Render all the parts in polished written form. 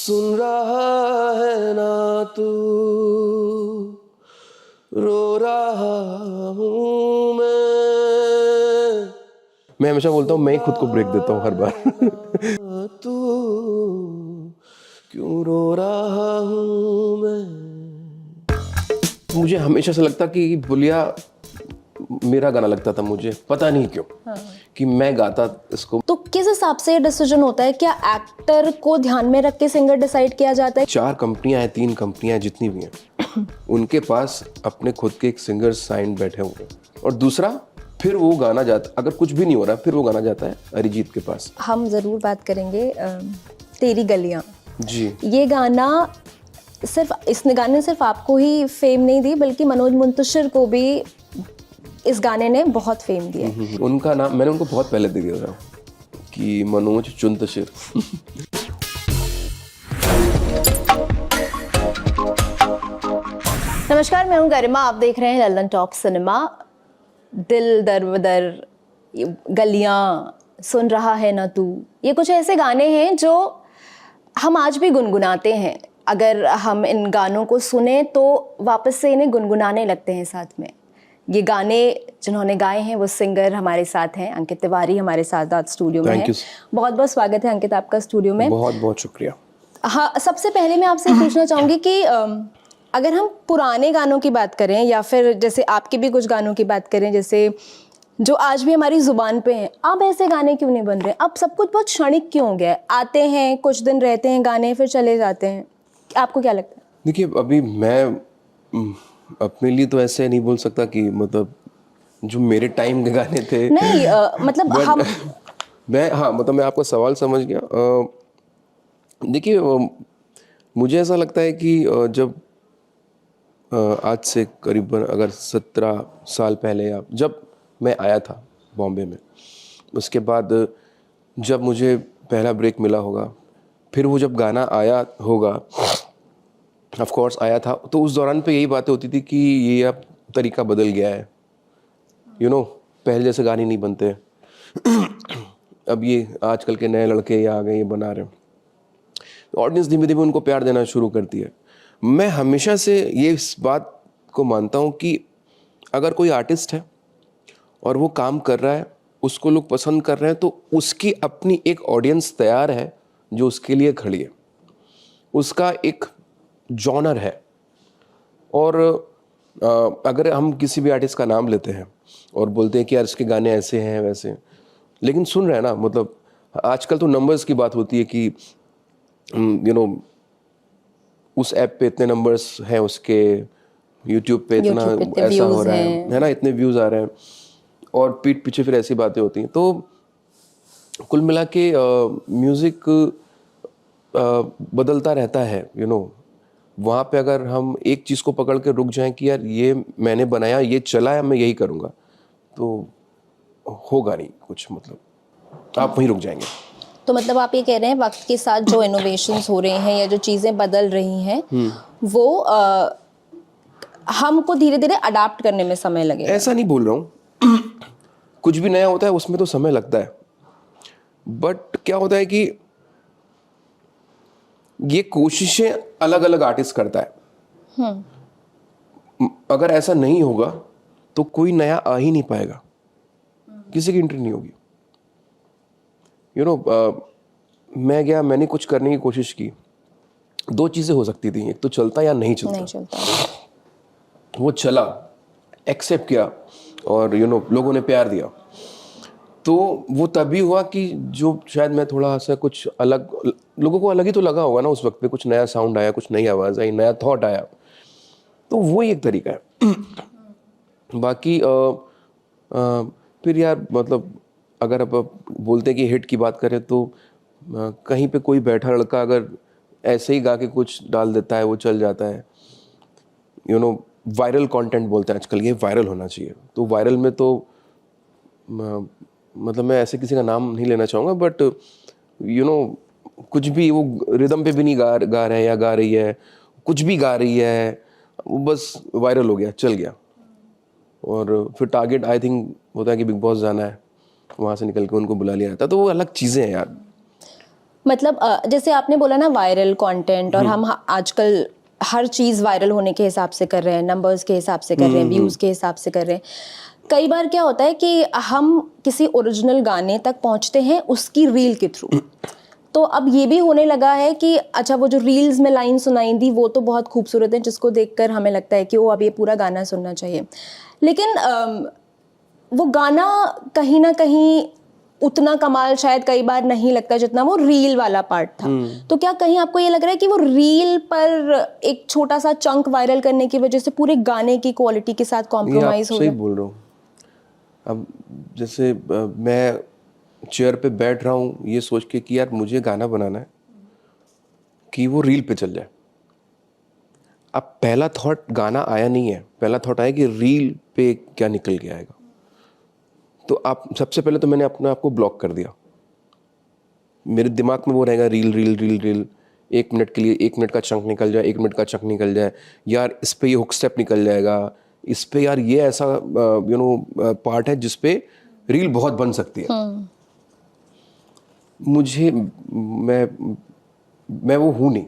सुन रहा है ना तू, रो रहा हूँ मैं हमेशा बोलता हूँ मैं ही खुद को ब्रेक देता हूँ हर बार। तू क्यों रो रहा हूँ मैं। मुझे हमेशा से लगता कि बुलिया मेरा गाना लगता था, मुझे पता नहीं क्यों कि मैं गाता इसको। तो किस हिसाब से ये डिसीजन होता है? क्या एक्टर को ध्यान में रख के सिंगर डिसाइड किया जाता है? 4 कंपनियां हैं, 3 कंपनियां जितनी भी हैं उनके पास अपने खुद के एक सिंगर साइन बैठे हुए हैं, और दूसरा फिर वो गाना जाता, अगर कुछ भी नहीं हो रहा फिर वो गाना जाता है अरिजीत के पास। हम जरूर बात करेंगे तेरी गलियां जी। ये गाना इस गाने ने सिर्फ आपको ही फेम नहीं दी, बल्कि मनोज मुंतशिर को भी इस गाने ने बहुत फेम दिया। उनका नाम मैंने उनको बहुत पहले दे दिया था कि मनोज चुंतशिर। नमस्कार, मैं हूं गरिमा, आप देख रहे हैं लल्लन टॉप सिनेमा। दिल दरबदर, गलियां, सुन रहा है ना तू, ये कुछ ऐसे गाने हैं जो हम आज भी गुनगुनाते हैं। अगर हम इन गानों को सुने तो वापस से इन्हें गुनगुनाने लगते हैं साथ में। ये गाने जिन्होंने गाए हैं वो सिंगर हमारे साथ हैं, अंकित तिवारी हमारे साथ आज स्टूडियो में हैं। बहुत बहुत स्वागत है अंकित आपका स्टूडियो में। बहुत बहुत शुक्रिया। हाँ, सबसे पहले मैं आपसे पूछना चाहूँगी कि अगर हम पुराने गानों की बात करें या फिर जैसे आपके भी कुछ गानों की बात करें, जैसे जो आज भी हमारी ज़ुबान पे हैं, अब ऐसे गाने क्यों नहीं बन रहे? अब सब कुछ बहुत क्षणिक क्यों हो गया है? आते हैं, कुछ दिन रहते हैं गाने, फिर चले जाते हैं। आपको क्या लगता है? देखिए, अभी मैं अपने लिए तो ऐसे नहीं बोल सकता कि मतलब जो मेरे टाइम के गाने थे नहीं, मतलब हम मैं आपका सवाल समझ गया। देखिए, मुझे ऐसा लगता है कि जब आज से करीबन अगर 17 साल पहले, या जब मैं आया था बॉम्बे में, उसके बाद जब मुझे पहला ब्रेक मिला होगा, फिर वो जब गाना आया होगा, ऑफ कोर्स आया था, तो उस दौरान पे यही बातें होती थी कि ये अब तरीका बदल गया है, पहले जैसे गाने नहीं बनते। अब ये आजकल के नए लड़के ये आ गए, ये बना रहे हैं, ऑडियंस धीमे धीमे उनको प्यार देना शुरू करती है। मैं हमेशा से ये इस बात को मानता हूँ कि अगर कोई आर्टिस्ट है और वो काम कर रहा है, उसको लोग पसंद कर रहे हैं, तो उसकी अपनी एक ऑडियंस तैयार है जो उसके लिए खड़ी है, उसका एक जॉनर है। और अगर हम किसी भी आर्टिस्ट का नाम लेते हैं और बोलते हैं कि यार इसके गाने ऐसे हैं वैसे, लेकिन सुन रहे हैं ना, मतलब आजकल तो नंबर्स की बात होती है कि उस ऐप पे इतने नंबर्स हैं, उसके यूट्यूब पे इतना ऐसा हो रहा है ना, इतने व्यूज़ आ रहे हैं, और पीठ पीछे फिर ऐसी बातें होती हैं। तो कुल मिला के म्यूज़िक बदलता रहता है, वहाँ पे अगर हम एक चीज़ को पकड़ के रुक जाएं कि यार ये मैंने बनाया, ये चला है, मैं यही करूँगा, तो होगा नहीं कुछ, मतलब आप वहीं रुक जाएंगे। तो मतलब आप ये कह रहे हैं वक्त के साथ जो इनोवेशंस हो रहे हैं या जो चीज़ें बदल रही हैं, वो हमको धीरे धीरे अडाप्ट करने में समय लगेगा। ऐसा नहीं बोल रहा हूँ, कुछ भी नया होता है उसमें तो समय लगता है, बट क्या होता है कि ये कोशिशें अलग अलग आर्टिस्ट करता है। अगर ऐसा नहीं होगा तो कोई नया आ ही नहीं पाएगा, किसी की एंट्री नहीं होगी। मैंने कुछ करने की कोशिश की, 2 चीज़ें हो सकती थी, एक तो चलता या नहीं चलता। वो चला, एक्सेप्ट किया, और लोगों ने प्यार दिया, तो वो तभी हुआ कि जो शायद मैं थोड़ा सा कुछ अलग, लोगों को अलग ही तो लगा होगा ना उस वक्त पे, कुछ नया साउंड आया, कुछ नई आवाज़ आई, नया थॉट आया, तो वो एक तरीका है। बाकी फिर यार, मतलब अगर आप बोलते हैं कि हिट की बात करें, तो कहीं पे कोई बैठा लड़का अगर ऐसे ही गा के कुछ डाल देता है, वो चल जाता है। वायरल कंटेंट बोलते हैं आजकल, ये वायरल होना चाहिए। तो वायरल में तो मतलब मैं ऐसे किसी का नाम नहीं लेना चाहूँगा, बट कुछ भी, वो रिदम पे भी नहीं गा रहा है या गा रही है, कुछ भी गा रही है, वो बस वायरल हो गया, चल गया। और फिर टारगेट आई थिंक होता है कि बिग बॉस जाना है, वहाँ से निकल के उनको बुला लिया जाता है, तो वो अलग चीज़ें हैं यार। मतलब जैसे आपने बोला ना वायरल कंटेंट, और हम आजकल हर चीज़ वायरल होने के हिसाब से कर रहे हैं, नंबर्स के हिसाब से कर रहे हैं, व्यूज़ के हिसाब से कर रहे हैं। कई बार क्या होता है कि हम किसी ओरिजिनल गाने तक पहुंचते हैं उसकी रील के थ्रू। तो अब ये भी होने लगा है कि अच्छा, वो जो रील्स में लाइन सुनाई दी वो तो बहुत खूबसूरत है, जिसको देखकर हमें लगता है कि वो अब ये पूरा गाना सुनना चाहिए, लेकिन वो गाना कहीं ना कहीं उतना कमाल शायद कई बार नहीं लगता जितना वो रील वाला पार्ट था। तो क्या कहीं आपको ये लग रहा है कि वो रील पर एक छोटा सा चंक वायरल करने की वजह से पूरे गाने की क्वालिटी के साथ ये आप कॉम्प्रोमाइज हो सही रहा है? बोल रहे हो। अब जैसे मैं चेयर पे बैठ रहा हूँ ये सोच के कि यार मुझे गाना बनाना है कि वो रील पे चल जाए। अब पहला थॉट गाना आया नहीं है, पहला थॉट आया कि रील पे क्या निकल के आएगा। तो आप सबसे पहले तो मैंने अपने आप को ब्लॉक कर दिया। मेरे दिमाग में वो रहेगा reel reel reel reel, 1 minute के लिए 1 मिनट का चंक निकल जाए, 1 मिनट का चंक निकल जाए, यार इस पे ये हुक स्टेप निकल जाएगा, इस पे यार ये ऐसा पार्ट है जिस पे रील बहुत बन सकती है। मुझे मैं वो हूँ नहीं।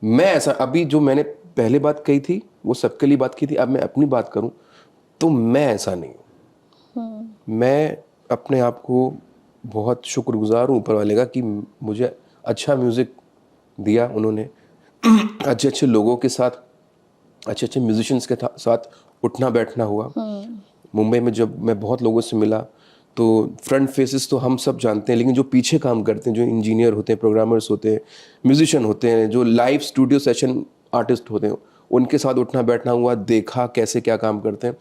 मैं ऐसा अभी जो मैंने पहले बात कही थी वो सबके लिए बात की थी, अब मैं अपनी बात करूं तो मैं ऐसा नहीं हूँ। मैं अपने आप को बहुत शुक्रगुजार हूँ ऊपर वाले का कि मुझे अच्छा म्यूज़िक दिया उन्होंने, अच्छे अच्छे लोगों के साथ, अच्छे अच्छे म्यूजिशियंस के साथ उठना बैठना हुआ। मुंबई में जब मैं बहुत लोगों से मिला तो फ्रंट फेसेस तो हम सब जानते हैं, लेकिन जो पीछे काम करते हैं, जो इंजीनियर होते हैं, प्रोग्रामर्स होते हैं, म्यूजिशियन होते हैं, जो लाइव स्टूडियो सेशन आर्टिस्ट होते हैं, उनके साथ उठना बैठना हुआ, देखा कैसे क्या काम करते हैं।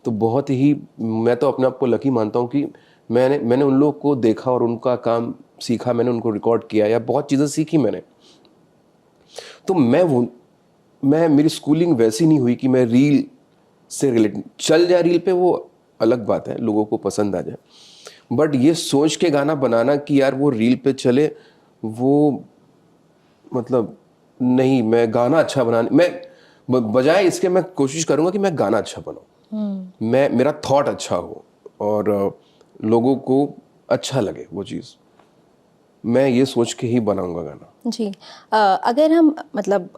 तो बहुत ही, मैं तो अपने आप को लकी मानता हूँ कि मैंने उन लोगों को देखा और उनका काम सीखा, मैंने उनको रिकॉर्ड किया या बहुत चीज़ें सीखी मैंने। तो मैं मेरी स्कूलिंग वैसी नहीं हुई कि मैं रील से रिलेटेड चल जाए, रील पे वो अलग बात है, लोगों को पसंद आ जाए, बट ये सोच के गाना बनाना कि यार वो रील पे चले, वो मतलब नहीं। मैं गाना अच्छा बनाने, मैं बजाय इसके मैं कोशिश करूंगा कि मैं गाना अच्छा बनाऊं, मेरा थॉट अच्छा हो और लोगों को अच्छा लगे वो चीज़। मैं ये सोच के ही बनाऊंगा गाना। जी। अगर हम मतलब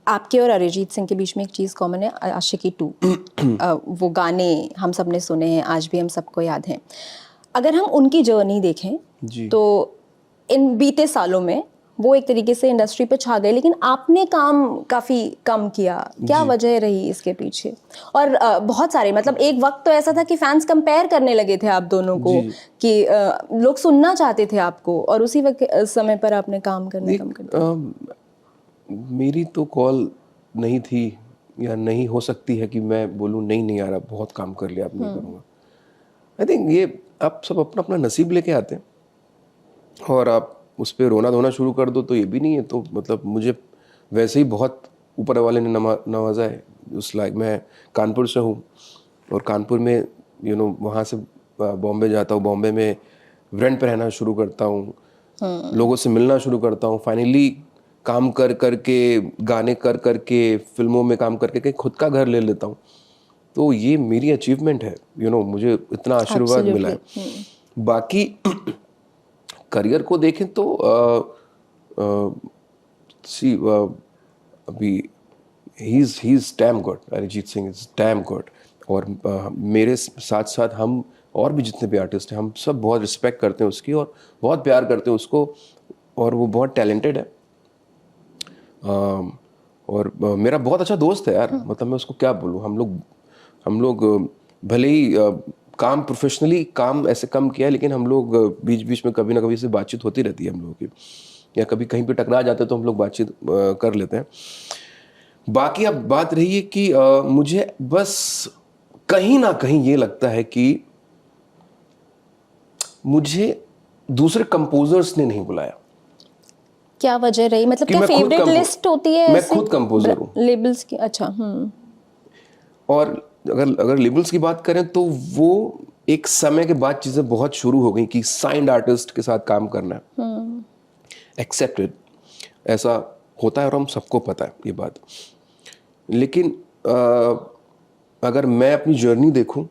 आपके और अरिजीत सिंह के बीच में एक चीज़ कॉमन है, आशिकी 2। वो गाने हम सब ने सुने हैं, आज भी हम सबको याद हैं। अगर हम उनकी जर्नी देखें जी। तो इन बीते सालों में वो एक तरीके से इंडस्ट्री पे छा गए, लेकिन आपने काम काफ़ी कम किया। क्या वजह रही इसके पीछे? और बहुत सारे, मतलब एक वक्त तो ऐसा था कि फैंस कंपेयर करने लगे थे आप दोनों को, कि लोग सुनना चाहते थे आपको, और उसी वक्त समय पर आपने काम करना कम कर दिया। मेरी तो कॉल नहीं थी या नहीं हो सकती है कि मैं बोलूँ नहीं नहीं यार अब बहुत काम कर लिया, अब नहीं करूँगा। आई थिंक ये आप सब अपना अपना नसीब लेके आते हैं, और आप उस पर रोना धोना शुरू कर दो तो ये भी नहीं है। तो मतलब मुझे वैसे ही बहुत ऊपर वाले ने नवाजा है उस लायक। मैं कानपुर से हूँ और कानपुर में वहाँ से बॉम्बे जाता हूँ, बॉम्बे में रेंट पे रहना शुरू करता हूँ, लोगों से मिलना शुरू करता हूँ, फाइनली काम कर करके, गाने कर करके, फिल्मों में काम करके खुद का घर ले लेता हूँ। तो ये मेरी अचीवमेंट है, मुझे इतना आशीर्वाद मिला है। बाकी करियर को देखें तो अभी he is damn good, Arijit Singh is damn good. और मेरे साथ साथ हम और भी जितने भी आर्टिस्ट हैं, हम सब बहुत रिस्पेक्ट करते हैं उसकी और बहुत प्यार करते हैं उसको, और वो बहुत टैलेंटेड है। और मेरा बहुत अच्छा दोस्त है यार, मतलब मैं उसको क्या बोलूँ। हम लोग भले ही काम प्रोफेशनली काम ऐसे कम किया है, लेकिन हम लोग बीच बीच में कभी ना कभी से बातचीत होती रहती है हम लोगों की, या कभी कहीं पे टकरा जाते हैं तो हम लोग बातचीत कर लेते हैं। बाकी अब बात रही है कि मुझे बस कहीं ना कहीं ये लगता है कि मुझे दूसरे कंपोजर्स ने नहीं बुलाया। क्या वजह रही? मतलब क्या मैं खुद फेवरेट लिस्ट होती है मैं ऐसे खुद कंपोजर हूँ, लेबल्स की? अच्छा। और अगर लेबल्स की बात करें तो वो एक समय के बाद चीज़ें बहुत शुरू हो गई कि साइंड आर्टिस्ट के साथ काम करना है, एक्सेप्टेड, ऐसा होता है और हम सबको पता है ये बात। लेकिन अगर मैं अपनी जर्नी देखूं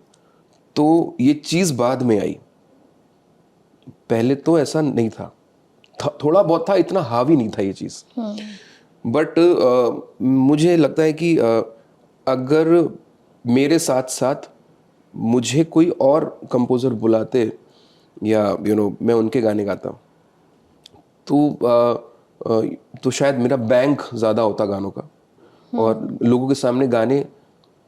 तो ये चीज़ बाद में आई, पहले तो ऐसा नहीं था। थोड़ा बहुत था, इतना हावी नहीं था ये चीज़। बट मुझे लगता है कि अगर मेरे साथ साथ मुझे कोई और कंपोज़र बुलाते या मैं उनके गाने गाता तो शायद मेरा बैंक ज़्यादा होता गानों का और लोगों के सामने गाने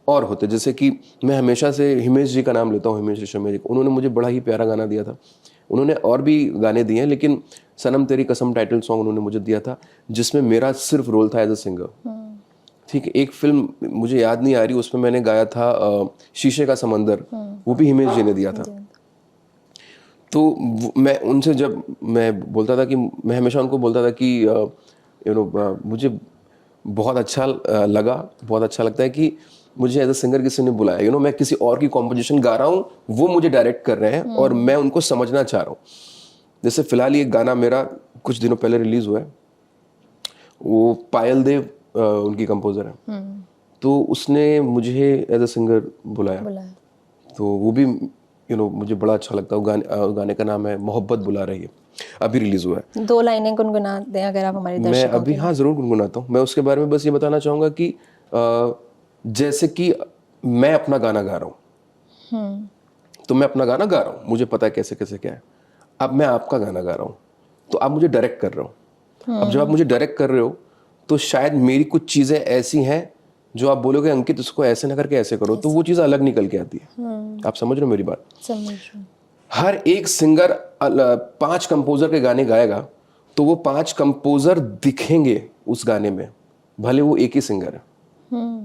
और होते। जैसे कि मैं हमेशा से हिमेश जी का नाम लेता हूँ, हिमेश रेशमिया जी, उन्होंने मुझे बड़ा ही प्यारा गाना दिया था। उन्होंने और भी गाने दिए हैं, लेकिन सनम तेरी कसम टाइटल सॉन्ग उन्होंने मुझे दिया था, जिसमें मेरा सिर्फ रोल था एज अ सिंगर। ठीक है, एक फिल्म मुझे याद नहीं आ रही, उसमें मैंने गाया था शीशे का समंदर, वो भी हिमेश जी ने दिया था। तो मैं उनसे जब मैं बोलता था कि मैं हमेशा उनको बोलता था कि मुझे बहुत अच्छा लगा, बहुत अच्छा लगता है कि मुझे एज अ सिंगर किसी ने बुलाया। मैं किसी और की कॉम्पोजिशन गा रहा हूँ, वो मुझे डायरेक्ट कर रहे हैं और मैं उनको समझना चाह रहा हूँ। जैसे फिलहाल ये गाना मेरा कुछ दिनों पहले रिलीज हुआ है, वो पायल देव उनकी कंपोजर है, तो उसने मुझे एज अ सिंगर बुलाया। तो वो भी मुझे बड़ा अच्छा लगता है। गाने का नाम है मोहब्बत बुला रही है, अभी रिलीज हुआ है। 2 लाइनें गुनगुना दें अगर आप हमारे मैं दर्शकों अभी हाँ ज़रूर गुनगुनाता हूँ। मैं उसके बारे में बस ये बताना चाहूँगा कि जैसे कि मैं अपना गाना गा रहा हूँ, तो मैं अपना गाना गा रहा हूँ, मुझे पता है कैसे कैसे क्या है। अब मैं आपका गाना गा रहा हूँ, तो आप मुझे डायरेक्ट कर रहे हो। अब जब आप मुझे डायरेक्ट कर रहे हो, तो शायद मेरी कुछ चीज़ें ऐसी हैं जो आप बोलोगे अंकित इसको ऐसे ना करके ऐसे करो, तो वो चीज़ अलग निकल के आती है। आप समझ रहे हो मेरी बात? समझ रही हूँ। हर एक सिंगर 5 कंपोजर के गाने गाएगा, तो वो 5 कंपोजर दिखेंगे उस गाने में, भले वो एक ही सिंगर है।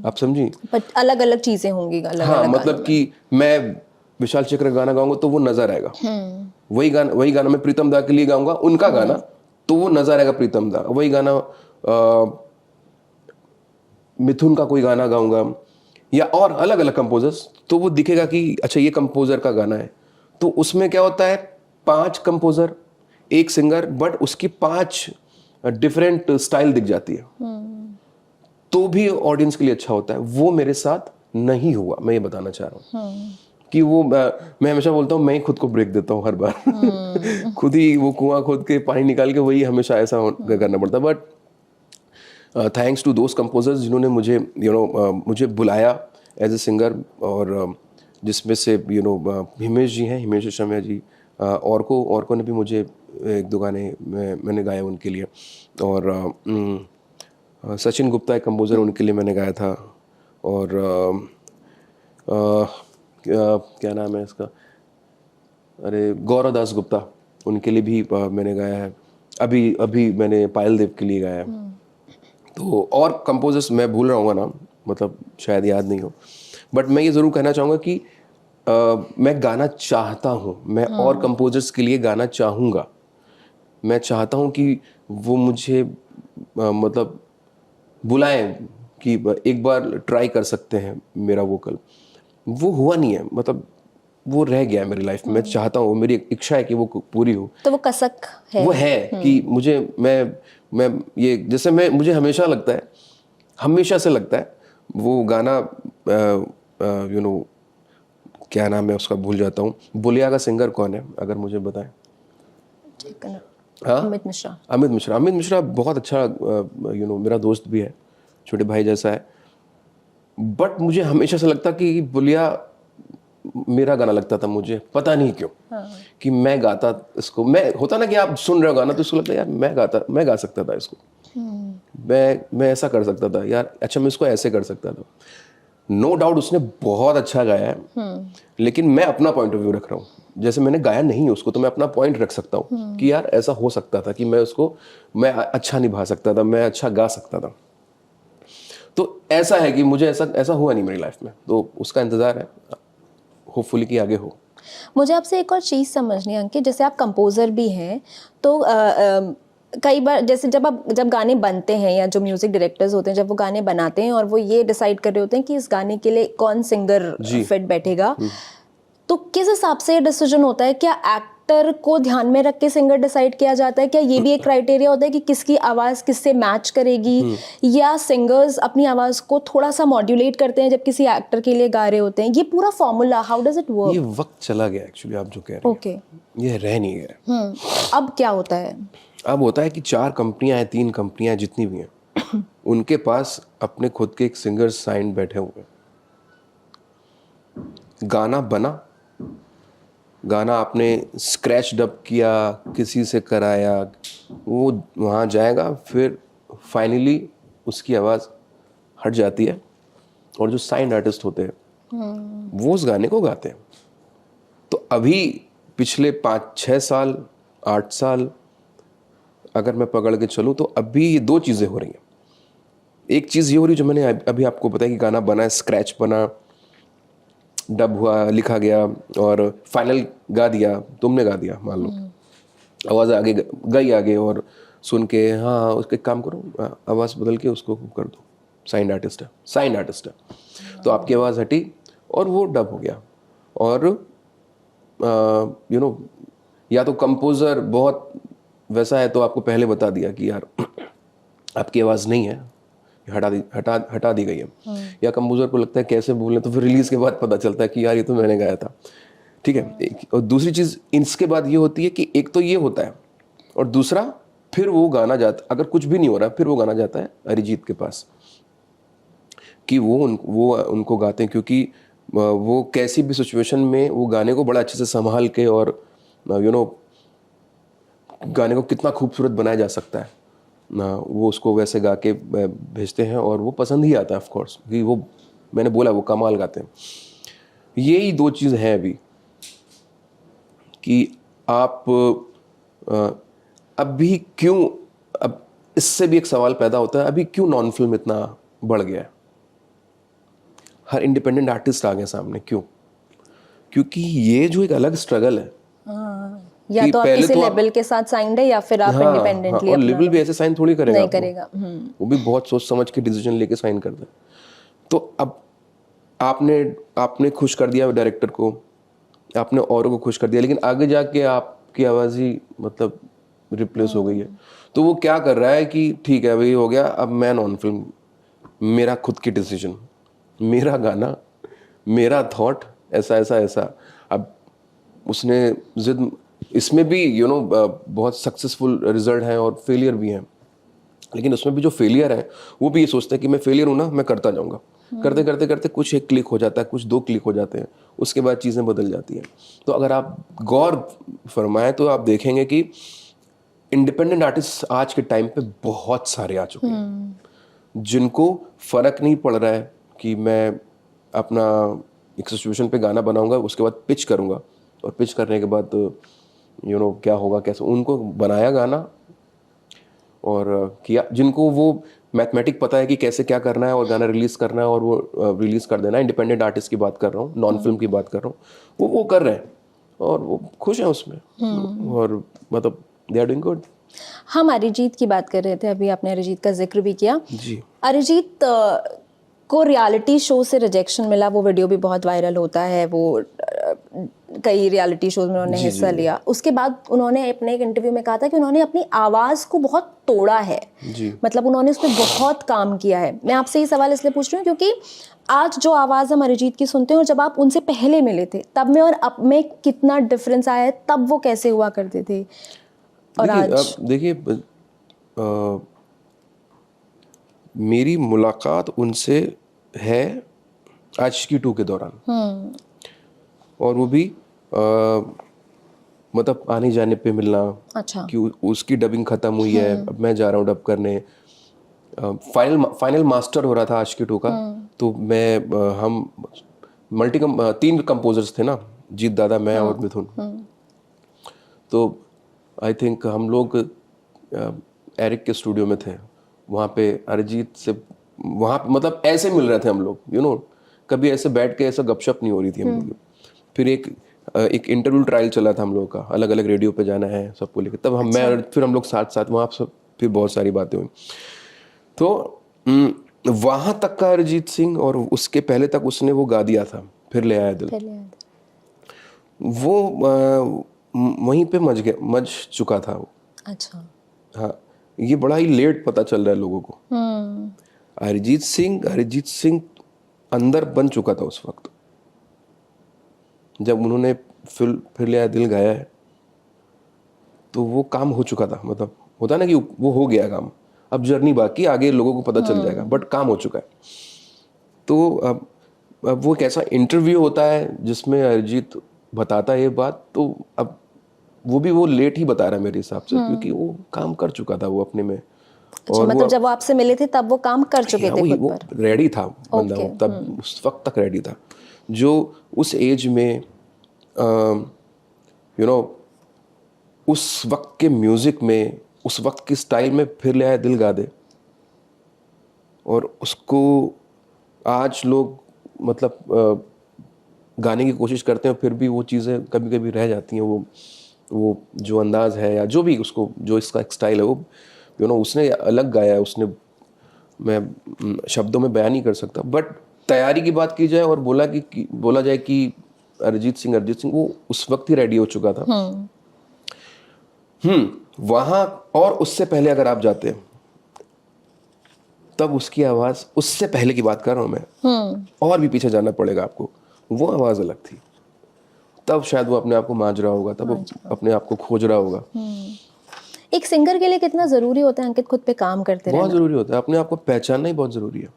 आप समझी? बट अलग अलग चीजें होंगी, अलग हाँ, अलग मतलब कि मैं विशाल चक्र का गाना गाऊंगा तो वो नजर आएगा। वही गाना मैं प्रीतम दा के लिए गाऊंगा, उनका गाना, तो वो नजर आएगा प्रीतम दा। वही गाना मिथुन का कोई गाना गाऊंगा या और अलग अलग कंपोजर्स, तो वो दिखेगा कि अच्छा ये कंपोजर का गाना है। तो उसमें क्या होता है, 5 कंपोजर, एक सिंगर, बट उसकी 5 डिफरेंट स्टाइल दिख जाती है, तो भी ऑडियंस के लिए अच्छा होता है। वो मेरे साथ नहीं हुआ, मैं ये बताना चाह रहा हूँ कि वो मैं हमेशा बोलता हूँ मैं ही खुद को ब्रेक देता हूँ हर बार। खुद ही वो कुआं खोद के पानी निकाल के वही हमेशा ऐसा करना पड़ता। बट थैंक्स टू दोस्त कंपोजर्स जिन्होंने मुझे मुझे बुलाया एज ए सिंगर, और जिसमें से हिमेश जी हैं, हिमेश रेशमिया जी, और को ने भी मुझे 1-2 गाने मैंने गाए उनके लिए, और सचिन गुप्ता एक कंपोजर, उनके लिए मैंने गाया था। और क्या नाम है इसका, अरे गौरव दास गुप्ता, उनके लिए भी मैंने गाया है। अभी मैंने पायल देव के लिए गाया है। तो और कंपोजर्स मैं भूल रहा हूँ नाम, मतलब शायद याद नहीं हो, बट मैं ये ज़रूर कहना चाहूँगा कि मैं गाना चाहता हूँ, मैं और कंपोजर्स के लिए गाना चाहूँगा। मैं चाहता हूँ कि वो मुझे मतलब बुलाएं कि एक बार ट्राई कर सकते हैं मेरा वोकल। वो हुआ नहीं है, मतलब वो रह गया है मेरी लाइफ में। मैं चाहता हूँ, मेरी इच्छा है कि वो पूरी हो। तो वो कसक है, वो है कि मुझे मैं ये जैसे मुझे हमेशा लगता है, हमेशा से लगता है वो गाना क्या नाम है उसका, भूल जाता हूँ। बुलिया का सिंगर कौन है, अगर मुझे बताएं? हाँ, अमित मिश्रा। अमित मिश्रा बहुत अच्छा मेरा दोस्त भी है, छोटे भाई जैसा है। बट मुझे हमेशा से लगता कि बुलिया मेरा गाना लगता था, मुझे पता नहीं क्यों। कि मैं गाता इसको, मैं होता ना कि आप सुन रहे हो गाना तो इसको लगता है यार मैं गा सकता था इसको, मैं ऐसा कर सकता था यार, अच्छा मैं इसको ऐसे कर सकता था। नो डाउट उसने बहुत अच्छा गाया है, लेकिन मैं अपना पॉइंट ऑफ व्यू रख रहा हूँ। जैसे मैंने गाया नहीं है उसको, तो मैं अपना पॉइंट रख सकता हूँ कि यार ऐसा हो सकता था कि मैं अच्छा निभा सकता था, मैं अच्छा गा सकता था। तो ऐसा है कि मुझे ऐसा हुआ नहीं मेरी लाइफ में, तो उसका इंतजार है, होपफुली कि आगे हो। मुझे आपसे एक और चीज़ समझनी है अंकित, जैसे आप कंपोज़र भी हैं, तो कई बार जैसे जब गाने बनते हैं या जो म्यूज़िक डायरेक्टर्स होते हैं जब वो गाने बनाते हैं और वो ये डिसाइड कर रहे होते हैं कि इस गाने के लिए कौन सिंगर फिट बैठेगा, तो किस हिसाब से ये डिसीजन होता है? क्या एक्टर को ध्यान में रख के सिंगर डिसाइड किया जाता है? क्या ये भी एक क्राइटेरिया होता है कि किसकी आवाज़ किससे मैच करेगी, या सिंगर्स अपनी आवाज़ को थोड़ा सा मॉड्यूलेट करते हैं जब किसी एक्टर के लिए गा रहे होते हैं? ये पूरा formula how does it work? ये वक्त चला गया एक्चुअली, आप जो कह रहे हैं ओके, ये रह नहीं गया। अब क्या होता है? अब होता है कि 4 कंपनियां हैं, 3 कंपनियां हैं, जितनी भी हैं, उनके पास अपने खुद के एक सिंगर साइन बैठे हुए हैं। गाना बना, गाना आपने स्क्रैच डब किया, किसी से कराया, वो वहाँ जाएगा, फिर फाइनली उसकी आवाज़ हट जाती है और जो साइंड आर्टिस्ट होते हैं वो उस गाने को गाते हैं। तो अभी पिछले 5-6 साल, 8 साल अगर मैं पकड़ के चलूँ तो अभी ये 2 चीज़ें हो रही हैं। एक चीज़ ये हो रही जो मैंने अभी आपको बताया कि गाना बना, स्क्रैच बना, डब हुआ, लिखा गया और फाइनल गा दिया, तुमने गा दिया मान लो, आवाज़ आगे गई आगे, और सुन के हाँ उसके काम करो, आवाज़ बदल के उसको कर दो, साइंड आर्टिस्ट है, साइंड आर्टिस्ट है। तो आपकी आवाज़ हटी और वो डब हो गया। और यू नो, या तो कंपोज़र बहुत वैसा है तो आपको पहले बता दिया कि यार आपकी आवाज़ नहीं है, हटा दी गई है। या कंपोज़र को लगता है कैसे बोलें, तो फिर रिलीज़ के बाद पता चलता है कि यार ये तो मैंने गाया था। ठीक है। और दूसरी चीज़ इसके बाद ये होती है कि एक तो ये होता है, और दूसरा फिर वो गाना जाता, अगर कुछ भी नहीं हो रहा फिर वो गाना जाता है अरिजीत के पास कि वो उनको गाते हैं, क्योंकि वो कैसी भी सिचुएशन में वो गाने को बड़ा अच्छे से संभाल के और गाने को कितना खूबसूरत बनाया जा सकता है वो उसको वैसे गा के भेजते हैं, और वो पसंद ही आता है ऑफ कोर्स, क्योंकि वो मैंने बोला वो कमाल गाते हैं। यही 2 चीज़ हैं अभी कि आप अभी क्यों, अब इससे भी एक सवाल पैदा होता है, अभी क्यों नॉन फिल्म इतना बढ़ गया है, हर इंडिपेंडेंट आर्टिस्ट आ गए सामने, क्यों? क्योंकि ये जो एक अलग स्ट्रगल है, या तो आप किसी लेबल के साथ साइंड है या फिर आप इंडिपेंडेंटली, और लेबल भी ऐसे साइन थोड़ी करेगा, नहीं करेगा। वो भी बहुत सोच समझ के डिसीजन लेके साइन करते हैं। तो अब आपने खुश कर दिया डायरेक्टर को, आपने औरों को खुश कर दिया, लेकिन आगे जाके आपकी आवाज़ ही मतलब रिप्लेस हो गई है। तो वो क्या कर रहा है कि ठीक है भाई हो गया, अब मैं नॉन फिल्म, मेरा खुद की डिसीजन, मेरा गाना, मेरा थॉट, ऐसा ऐसा ऐसा। अब उसने जिद, इसमें भी बहुत सक्सेसफुल रिजल्ट हैं और फेलियर भी हैं, लेकिन उसमें भी जो फेलियर है वो भी ये सोचते हैं कि मैं फेलियर हूँ ना, मैं करता जाऊँगा। करते करते करते कुछ एक क्लिक हो जाता है, कुछ 2 क्लिक हो जाते हैं, उसके बाद चीज़ें बदल जाती हैं। तो अगर आप गौर फरमाएं तो आप देखेंगे कि इंडिपेंडेंट आर्टिस्ट आज के टाइम पे बहुत सारे आ चुके हैं, जिनको फ़र्क नहीं पड़ रहा है कि मैं अपना एक सिचुएशन पे गाना बनाऊंगा, उसके बाद पिच करूंगा, और पिच करने के बाद क्या होगा, कैसे, उनको बनाया गाना और किया। जिनको वो मैथमेटिक पता है कि कैसे क्या करना है और गाना रिलीज़ करना है और वो रिलीज़ कर देना है, इंडिपेंडेंट आर्टिस्ट की बात कर रहा हूँ, नॉन फिल्म की बात कर रहा हूँ, वो कर रहे हैं और वो खुश हैं उसमें, और मतलब दे आर डूइंग गुड। हम अरिजीत की बात कर रहे थे, अभी आपने अरिजीत का जिक्र भी किया जी। अरिजीत को रियलिटी शो से रिजेक्शन मिला, वो वीडियो भी बहुत वायरल होता है, वो कई रियलिटी शोज में उन्होंने हिस्सा लिया। उसके बाद उन्होंने अपने एक इंटरव्यू में कहा था कि उन्होंने अपनी आवाज़ को बहुत तोड़ा है, मतलब उन्होंने उस पर बहुत काम किया है। मैं आपसे ये सवाल इसलिए पूछ रही हूँ क्योंकि आज जो आवाज़ हम अरिजीत की सुनते हैं और जब आप उनसे पहले मिले थे तब में और अब में कितना डिफरेंस आया है, तब वो कैसे हुआ करते थे और आज? देखिए, मेरी मुलाकात उनसे है आशिकी 2 के दौरान, और वो भी मतलब आने जाने पे मिलना। अच्छा। कि उसकी डबिंग खत्म हुई है, अब मैं जा रहा हूँ डब करने, फाइनल मास्टर हो रहा था आशिकी 2 का। तो मैं हम 3 कंपोजर्स थे ना, जीत दादा, मैं और मिथुन। तो आई थिंक हम लोग एरिक के स्टूडियो में थे, वहाँ पे अरिजीत से, वहाँ पे मतलब ऐसे मिल रहे थे हम लोग, कभी ऐसे बैठ के ऐसा गपशप नहीं हो रही थी हम लोग। फिर एक इंटरव्यू ट्रायल चला था हम लोगों का, अलग अलग रेडियो पे जाना है सबको लेकर, तब फिर हम लोग साथ वहाँ सब, फिर बहुत सारी बातें हुई। तो वहाँ तक का अरिजीत सिंह, और उसके पहले तक उसने वो गा दिया था, फिर ले आया दिल, वो वहीं पे मज चुका था वो। अच्छा। हाँ, ये बड़ा ही लेट पता चल रहा है लोगों को। अरिजीत सिंह अंदर बन चुका था उस वक्त, जब उन्होंने फिर ले आया दिल गाया है, तो वो काम हो चुका था, मतलब होता है ना कि वो हो गया काम, अब जर्नी बाकी, आगे लोगों को पता चल जाएगा, बट काम हो चुका है। तो अब वो एक ऐसा इंटरव्यू होता है जिसमें अरिजीत बताता है ये बात, तो अब वो लेट ही बता रहा है मेरे हिसाब से, क्योंकि वो काम कर चुका था वो अपने में। अच्छा, मतलब जब वो आपसे मिले थे तब वो काम कर चुके थे खुद वो पर। रेडी था बंदा, वो तब उस वक्त तक रेडी था। जो उस एज में उस वक्त के म्यूजिक में, उस वक्त की स्टाइल में फिर ले आया दिल गा दे, और उसको आज लोग मतलब गाने की कोशिश करते हैं, फिर भी वो चीज़ें कभी कभी रह जाती हैं। वो जो अंदाज है या जो भी उसको, जो इसका एक स्टाइल है, वो उसने अलग गाया है, उसने, मैं शब्दों में बयान नहीं कर सकता। बट तैयारी की बात की जाए और बोला जाए कि अरिजीत सिंह वो उस वक्त ही रेडी हो चुका था। वहाँ, और उससे पहले अगर आप जाते हैं, तब उसकी आवाज, उससे पहले की बात कर रहा हूँ मैं, और भी पीछे जाना पड़ेगा आपको, वो आवाज अलग थी। तब शायद वो अपने आप को मांझ रहा होगा, तब वो अपने आप को खोज रहा होगा। एक सिंगर के लिए कितना जरूरी होता है अंकित खुद पे काम करते रहना? बहुत जरूरी होता है, अपने आप को पहचानना ही बहुत जरूरी है।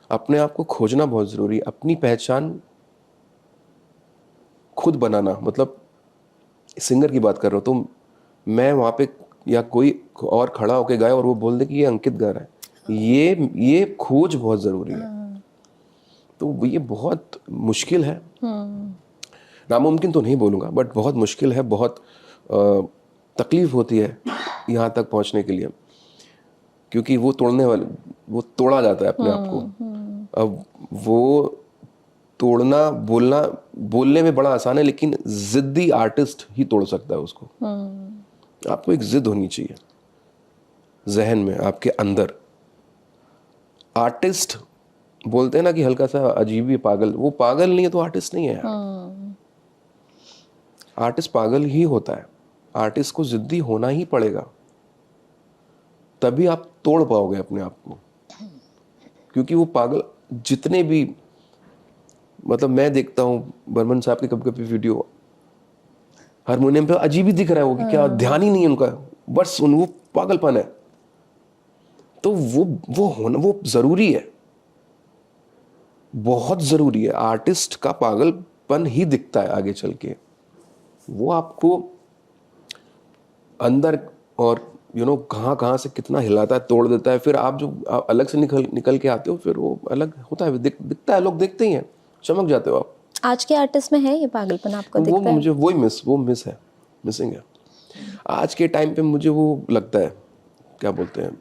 अपने आप को खोजना बहुत जरूरी है, अपनी पहचान खुद बनाना। मतलब सिंगर की बात कर रहा हूँ, तो मैं वहां पे या कोई और खड़ा होके गाए और वो बोल दे कि ये अंकित गा रहा है, ये खोज बहुत जरूरी है। तो ये बहुत मुश्किल है, नामुमकिन तो नहीं बोलूंगा, बट बहुत मुश्किल है, बहुत तकलीफ होती है यहाँ तक पहुँचने के लिए, क्योंकि वो तोड़ा जाता है अपने आप को। अब वो तोड़ना, बोलने में बड़ा आसान है, लेकिन जिद्दी आर्टिस्ट ही तोड़ सकता है उसको। आपको एक जिद होनी चाहिए जहन में, आपके अंदर। आर्टिस्ट बोलते हैं ना कि हल्का सा अजीब ही पागल, वो पागल नहीं है तो आर्टिस्ट नहीं है यार। आर्टिस्ट पागल ही होता है, आर्टिस्ट को जिद्दी होना ही पड़ेगा, तभी आप तोड़ पाओगे अपने आप को। क्योंकि वो पागल जितने भी, मतलब मैं देखता हूँ बर्मन साहब के कभी कभी वीडियो, हारमोनियम पे अजीब ही दिख रहा है वो, कि क्या ध्यान ही नहीं है उनका, बस वो पागलपन है। तो वो होना, वो जरूरी है, बहुत जरूरी है। आर्टिस्ट का पागलपन ही दिखता है आगे चल के, वो आपको अंदर और कहाँ से कितना हिलाता है, तोड़ देता है। फिर आप जो अलग से निकल के आते हो, फिर वो अलग होता है, दिखता है, लोग देखते ही हैं, चमक जाते हो आप। आज के आर्टिस्ट में है ये पागलपन आपको दिखता है? मुझे वो मिसिंग है आज के टाइम पे। मुझे वो लगता है, क्या बोलते हैं,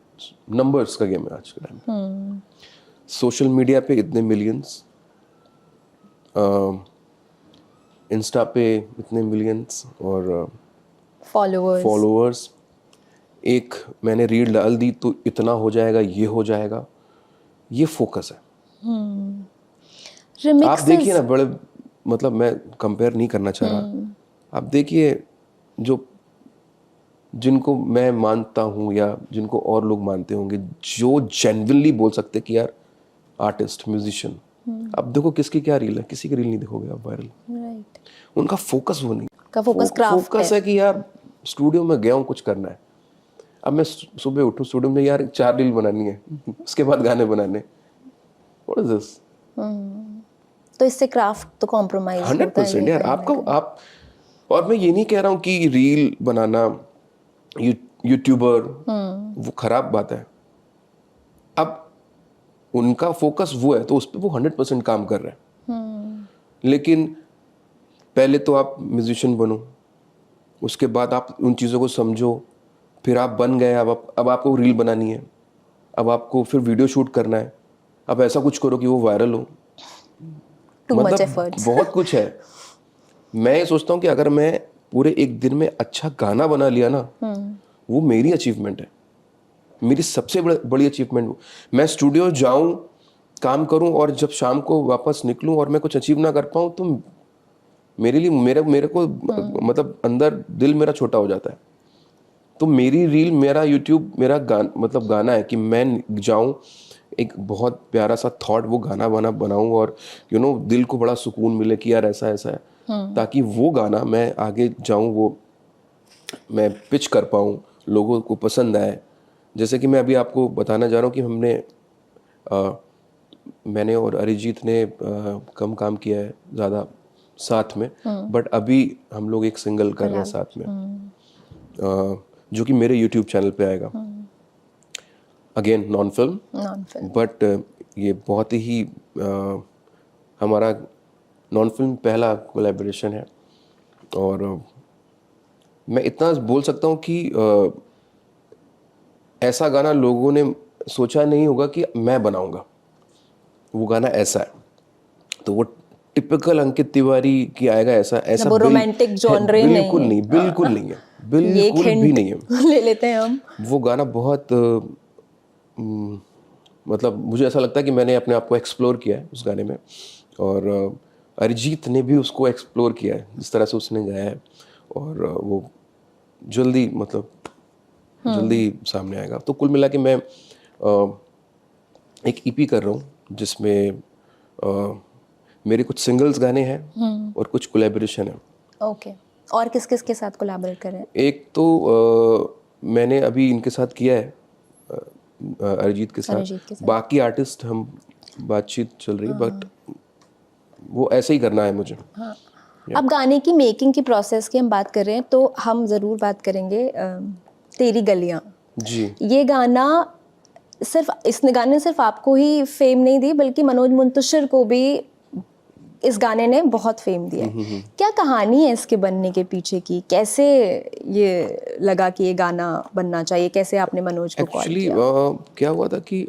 नंबर्स का गेम है आज के टाइम पे। सोशल मीडिया पे इतने मिलियंस, इंस्टा पे इतने मिलियंस और फॉलोअर्स। एक मैंने रील डाल दी तो इतना हो जाएगा, ये हो जाएगा, ये फोकस है। आप देखिए ना, बड़े, मतलब मैं कंपेयर नहीं करना चाह रहा, आप देखिए जिनको मैं मानता हूँ या जिनको और लोग मानते होंगे, जो जेन्युइनली बोल सकते कि यार आर्टिस्ट, म्यूजिशियन, अब देखो किसकी क्या रील है, किसी की रील नहीं देखोगे आप वायरल। राइट। उनका फोकस वो नहीं, का फोकस है कि यार स्टूडियो में गया हूँ, कुछ करना है। अब मैं सुबह उठूँ स्टूडियो में, यार 4 रील बनानी है, उसके बाद गाने बनाने, व्हाट इज दिस? तो इससे क्राफ्ट तो कॉम्प्रोमाइज होता है 100% यार। आप और मैं ये नहीं कह रहा हूँ कि रील बनाना, यूट्यूबर वो खराब बात है। अब उनका फोकस वो है तो उस पर वो 100% काम कर रहे हैं। लेकिन पहले तो आप म्यूजिशियन बनो, उसके बाद आप उन चीज़ों को समझो, फिर आप बन गए, अब आपको रील बनानी है, अब आपको फिर वीडियो शूट करना है, अब ऐसा कुछ करो कि वो वायरल हो। मतलब बहुत कुछ है। मैं ये सोचता हूँ कि अगर मैं पूरे एक दिन में अच्छा गाना बना लिया ना, वो मेरी अचीवमेंट है, मेरी सबसे बड़ी अचीवमेंट। मैं स्टूडियो जाऊं, काम करूं, और जब शाम को वापस निकलूं और मैं कुछ अचीव ना कर पाऊं, तो मेरे लिए मेरे को मतलब अंदर दिल मेरा छोटा हो जाता है। तो मेरी रील, मेरा यूट्यूब, मेरा गाना है कि मैं जाऊं, एक बहुत प्यारा सा थॉट, वो गाना बनाऊं, और दिल को बड़ा सुकून मिले कि यार ऐसा ऐसा है, ताकि वो गाना मैं आगे जाऊं, वो मैं पिच कर पाऊं, लोगों को पसंद आए। जैसे कि मैं अभी आपको बताना जा रहा हूँ कि मैंने और अरिजीत ने कम काम किया है ज़्यादा साथ में, बट अभी हम लोग एक सिंगल कर रहे हैं साथ में, जो कि मेरे यूट्यूब चैनल पे आएगा। अगेन नॉन फिल्म, बट ये बहुत ही हमारा नॉन फिल्म पहला कोलैबोरेशन है। और मैं इतना बोल सकता हूँ कि ऐसा गाना लोगों ने सोचा नहीं होगा कि मैं बनाऊंगा, वो गाना ऐसा है। तो वो टिपिकल अंकित तिवारी की आएगा ऐसा वो रोमांटिक जॉनरे नहीं बिल्कुल है। नहीं, बिल्कुल नहीं है, ये एक बिल्कुल भी hint नहीं है। ले लेते हैं हम। वो गाना बहुत मतलब मुझे ऐसा लगता है कि मैंने अपने आप को एक्सप्लोर किया है उस गाने में, और अरिजीत ने भी उसको एक्सप्लोर किया है जिस तरह से उसने गाया है। और वो जल्दी जल्दी सामने आएगा। तो कुल मिला के मैं एक ईपी कर रहा हूँ जिसमें मेरे कुछ सिंगल्स गाने हैं और कुछ कोलैबोरेशन है। ओके, और किस किस के साथ कोलैबोरेट कर रहे हैं? एक तो मैंने अभी इनके साथ किया है, अरिजीत के साथ। बाकी आर्टिस्ट हम बातचीत चल रही है, बट वो ऐसे ही करना है मुझे। हाँ। अब गाने की मेकिंग की प्रोसेस की हम बात कर रहे हैं तो हम ज़रूर बात करेंगे तेरी गलियां जी। ये गाना इस गाने ने सिर्फ आपको ही फेम नहीं दी, बल्कि मनोज मुंतशिर को भी इस गाने ने बहुत फेम दिया है। क्या कहानी है इसके बनने के पीछे की? कैसे ये लगा कि ये गाना बनना चाहिए? कैसे आपने मनोज को कॉल एक्चुअली किया? क्या हुआ था कि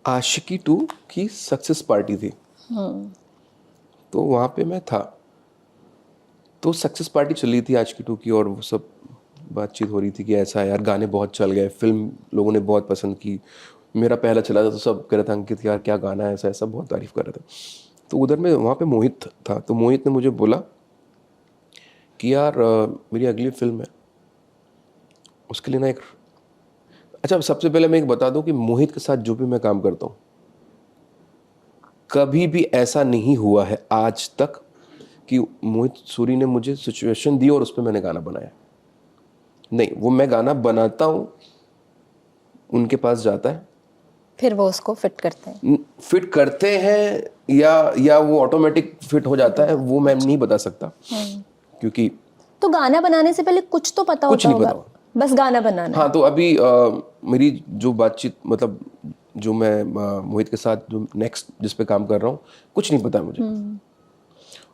आशिकी 2 की सक्सेस पार्टी थी, तो वहाँ पे मैं था। तो सक्सेस पार्टी चल रही थी आशिकी 2 की, और वो सब बातचीत हो रही थी कि ऐसा यार गाने बहुत चल गए, फिल्म लोगों ने बहुत पसंद की। मेरा पहला चला था तो सब कह रहे थे अंकित यार क्या गाना है, ऐसा ऐसा बहुत तारीफ कर रहे थे। तो उधर में वहाँ पे मोहित था, तो मोहित ने मुझे बोला कि यार मेरी अगली फिल्म है, उसके लिए ना एक। अच्छा, सबसे पहले मैं एक बता दूं कि मोहित के साथ जो भी मैं काम करता हूँ, कभी भी ऐसा नहीं हुआ है आज तक कि मोहित सूरी ने मुझे सिचुएशन दी और उस पर मैंने गाना बनाया। नहीं, वो मैं गाना बनाता हूँ, उनके पास जाता है, फिर वो उसको फिट करते हैं। फिट करते हैं या वो ऑटोमेटिक फिट हो जाता है, वो मैं नहीं बता सकता, क्योंकि तो गाना बनाने से पहले कुछ तो पता कुछ होता नहीं होगा, पता। बस गाना बनाना है। हाँ, तो अभी मेरी जो बातचीत मतलब जो मैं मोहित के साथ जो नेक्स्ट जिस पे काम कर रहा हूँ, कुछ नहीं पता है मुझे।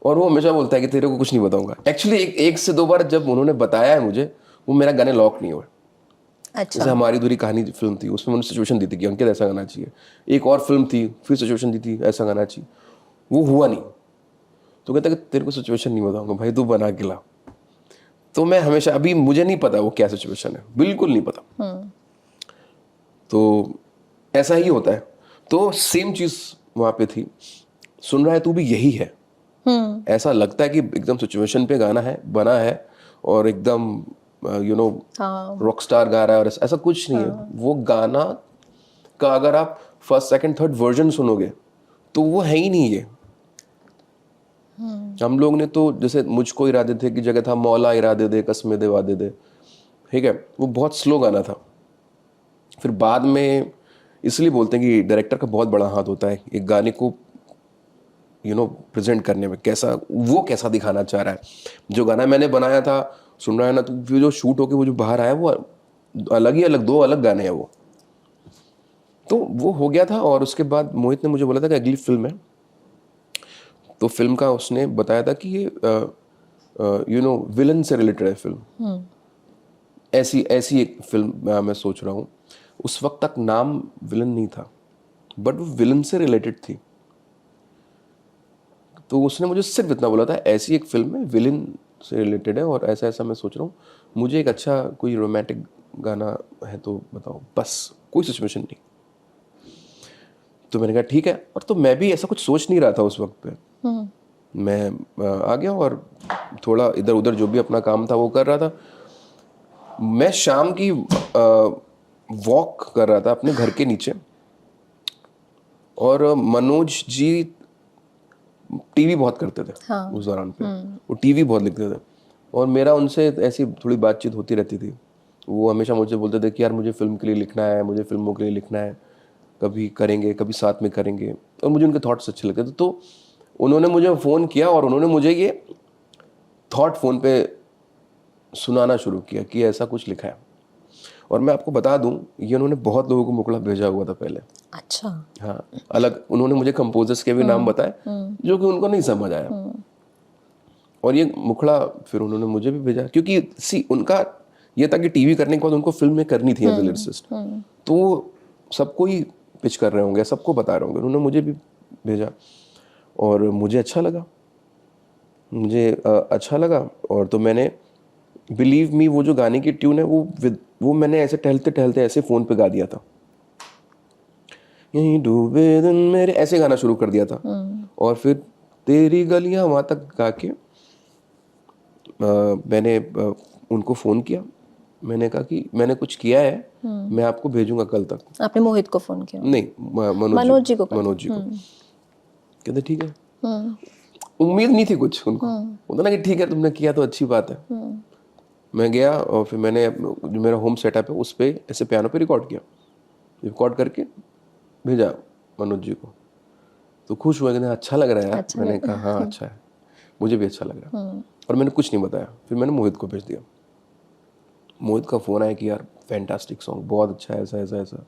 और वो हमेशा बोलता है कि तेरे को कुछ नहीं बताऊंगा। एक्चुअली एक से दो बार जब उन्होंने बताया है मुझे, वो मेरा गाने लॉक नहीं हुए। अच्छा। जैसे हमारी दूरी कहानी फिल्म थी, उसमें उन्होंने सिचुएशन दी थी कि अंकित ऐसा गाना चाहिए। एक और फिल्म थी, फिर सिचुएशन दी थी ऐसा गाना चाहिए, वो हुआ नहीं। तो कहता कि तेरे को सिचुएशन नहीं बताऊंगा भाई, तू बना के ला। तो मैं हमेशा, अभी मुझे नहीं पता वो क्या सिचुएशन है, बिल्कुल नहीं पता। तो ऐसा ही होता है। तो सेम चीज वहां पे थी, सुन रहा है तू भी यही है। ऐसा लगता है कि एकदम सिचुएशन पे गाना है, बना है, और एकदम रॉक स्टार गा रहा है, और ऐसा कुछ नहीं है। वो गाना का अगर आप फर्स्ट सेकंड थर्ड वर्जन सुनोगे तो वो है ही नहीं ये। हम लोग ने तो जैसे मुझको इरादे थे की जगह था मौला इरादे दे कसमे दे वादे दे, ठीक है, वो बहुत स्लो गाना था। फिर बाद में इसलिए बोलते हैं कि डायरेक्टर का बहुत बड़ा हाथ होता है एक गाने को प्रेजेंट करने में, कैसा दिखाना चाह रहा है। जो गाना मैंने बनाया था, सुन रहा है ना, तो फिर जो शूट होके वो जो बाहर आया वो अलग, दो अलग गाने हैं वो। तो वो हो गया था। और उसके बाद मोहित ने मुझे बोला था कि अगली फिल्म है, तो फिल्म का उसने बताया था कि ये विलन से रिलेटेड है फिल्म। ऐसी एक फिल्म मैं सोच रहा हूँ। उस वक्त तक नाम विलन नहीं था, बट वो विलन से रिलेटेड थी। तो उसने मुझे सिर्फ इतना बोला था, ऐसी एक फिल्म है विलन से रिलेटेड है, और ऐसा ऐसा मैं सोच रहा हूँ, मुझे एक अच्छा कोई रोमांटिक गाना है तो बताओ, बस कोई सिचुएशन नहीं। तो मैंने कहा ठीक है। और तो मैं भी ऐसा कुछ सोच नहीं रहा था उस वक्त पे। मैं आ गया और थोड़ा इधर उधर जो भी अपना काम था वो कर रहा था। मैं शाम की वॉक कर रहा था अपने घर के नीचे, और मनोज जी टीवी बहुत करते थे। उस दौरान पे वो टीवी बहुत लिखते थे, और मेरा उनसे ऐसी थोड़ी बातचीत होती रहती थी। वो हमेशा मुझे बोलते थे कि यार मुझे फिल्म के लिए लिखना है, मुझे फिल्मों के लिए लिखना है, कभी करेंगे, कभी साथ में करेंगे, और मुझे उनके थॉट्स अच्छे लगते थे। तो उन्होंने मुझे फ़ोन किया और उन्होंने मुझे ये थॉट फ़ोन पे सुनाना शुरू किया कि ऐसा कुछ लिखा है। और मैं आपको बता दूं, ये उन्होंने बहुत लोगों को मुकला भेजा हुआ था पहले। अच्छा। हाँ, अलग उन्होंने मुझे कंपोजर्स के भी नाम बताए जो कि उनको नहीं समझ आया, और ये मुखड़ा फिर उन्होंने मुझे भी भेजा, क्योंकि उनका ये था कि टीवी करने के बाद उनको फिल्म में करनी थी एज ए लिरिसिस्ट, तो वो सबको ही पिच कर रहे होंगे, सबको बता रहे होंगे, उन्होंने मुझे भी भेजा और मुझे अच्छा लगा, अच्छा लगा। और तो मैंने, बिलीव मी, वो जो गाने की ट्यून है वो मैंने ऐसे टहलते टहलते ऐसे फ़ोन पे गा दिया था, यहीं डूबे दिन मेरे, ऐसे गाना शुरू कर दिया था। और फिर तेरी गलियां वहाँ तक गा के मैंने उनको फ़ोन किया, मैंने कहा कि मैंने कुछ किया है, मैं आपको भेजूंगा कल तक। आपने मोहित को फोन किया? नहीं, मनोज जी को। मनोज जी को। कहते ठीक है। उम्मीद नहीं थी कुछ उनको, होता ना कि ठीक है तुमने किया तो अच्छी बात है। मैं गया और फिर मैंने जो मेरा होम सेटअप है उस पर ऐसे पियानो पे रिकॉर्ड करके भेजा मनोज जी को। तो खुश हुए, कहते अच्छा लग रहा है यार। मैंने कहा हाँ अच्छा है, मुझे भी अच्छा लग रहा है। और मैंने कुछ नहीं बताया, फिर मैंने मोहित को भेज दिया। मोहित का फ़ोन आया कि यार फैंटास्टिक सॉन्ग, बहुत अच्छा है, ऐसा ऐसा ऐसा,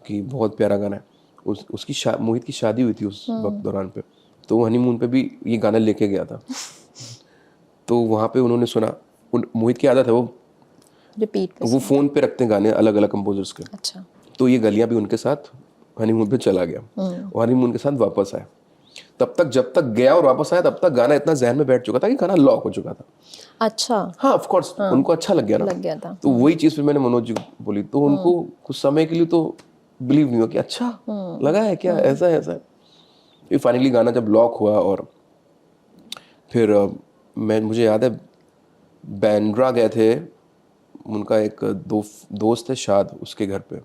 कि बहुत प्यारा गाना है। उसकी मोहित की शादी हुई थी उस वक्त दौरान पे, तो हनीमून पे भी ये गाना लेके गया था। तो वहाँ पे उन्होंने सुना, मोहित की आदत है वो रिपीट वो फ़ोन पे रखते हैं गाने अलग अलग कंपोजर्स के। अच्छा। तो ये गलियां भी उनके साथ हनीमून पे चला गया और हनीमून के साथ वापस आया। तब तक जब तक गया और वापस आया तब तक गाना इतना जहन में बैठ चुका था कि गाना लॉक हो चुका था। अच्छा। हाँ ऑफ कोर्स, उनको अच्छा लग गया ना, लग गया था। तो वही चीज़ फिर मैंने मनोज जी को बोली, तो उनको कुछ समय के लिए तो बिलीव नहीं हुआ कि अच्छा लगा है क्या, ऐसा ऐसा है। फिर फाइनली गाना जब लॉक हुआ और फिर मुझे याद है बैंड्रा गए थे, उनका एक दोस्त है शाद, उसके घर पे,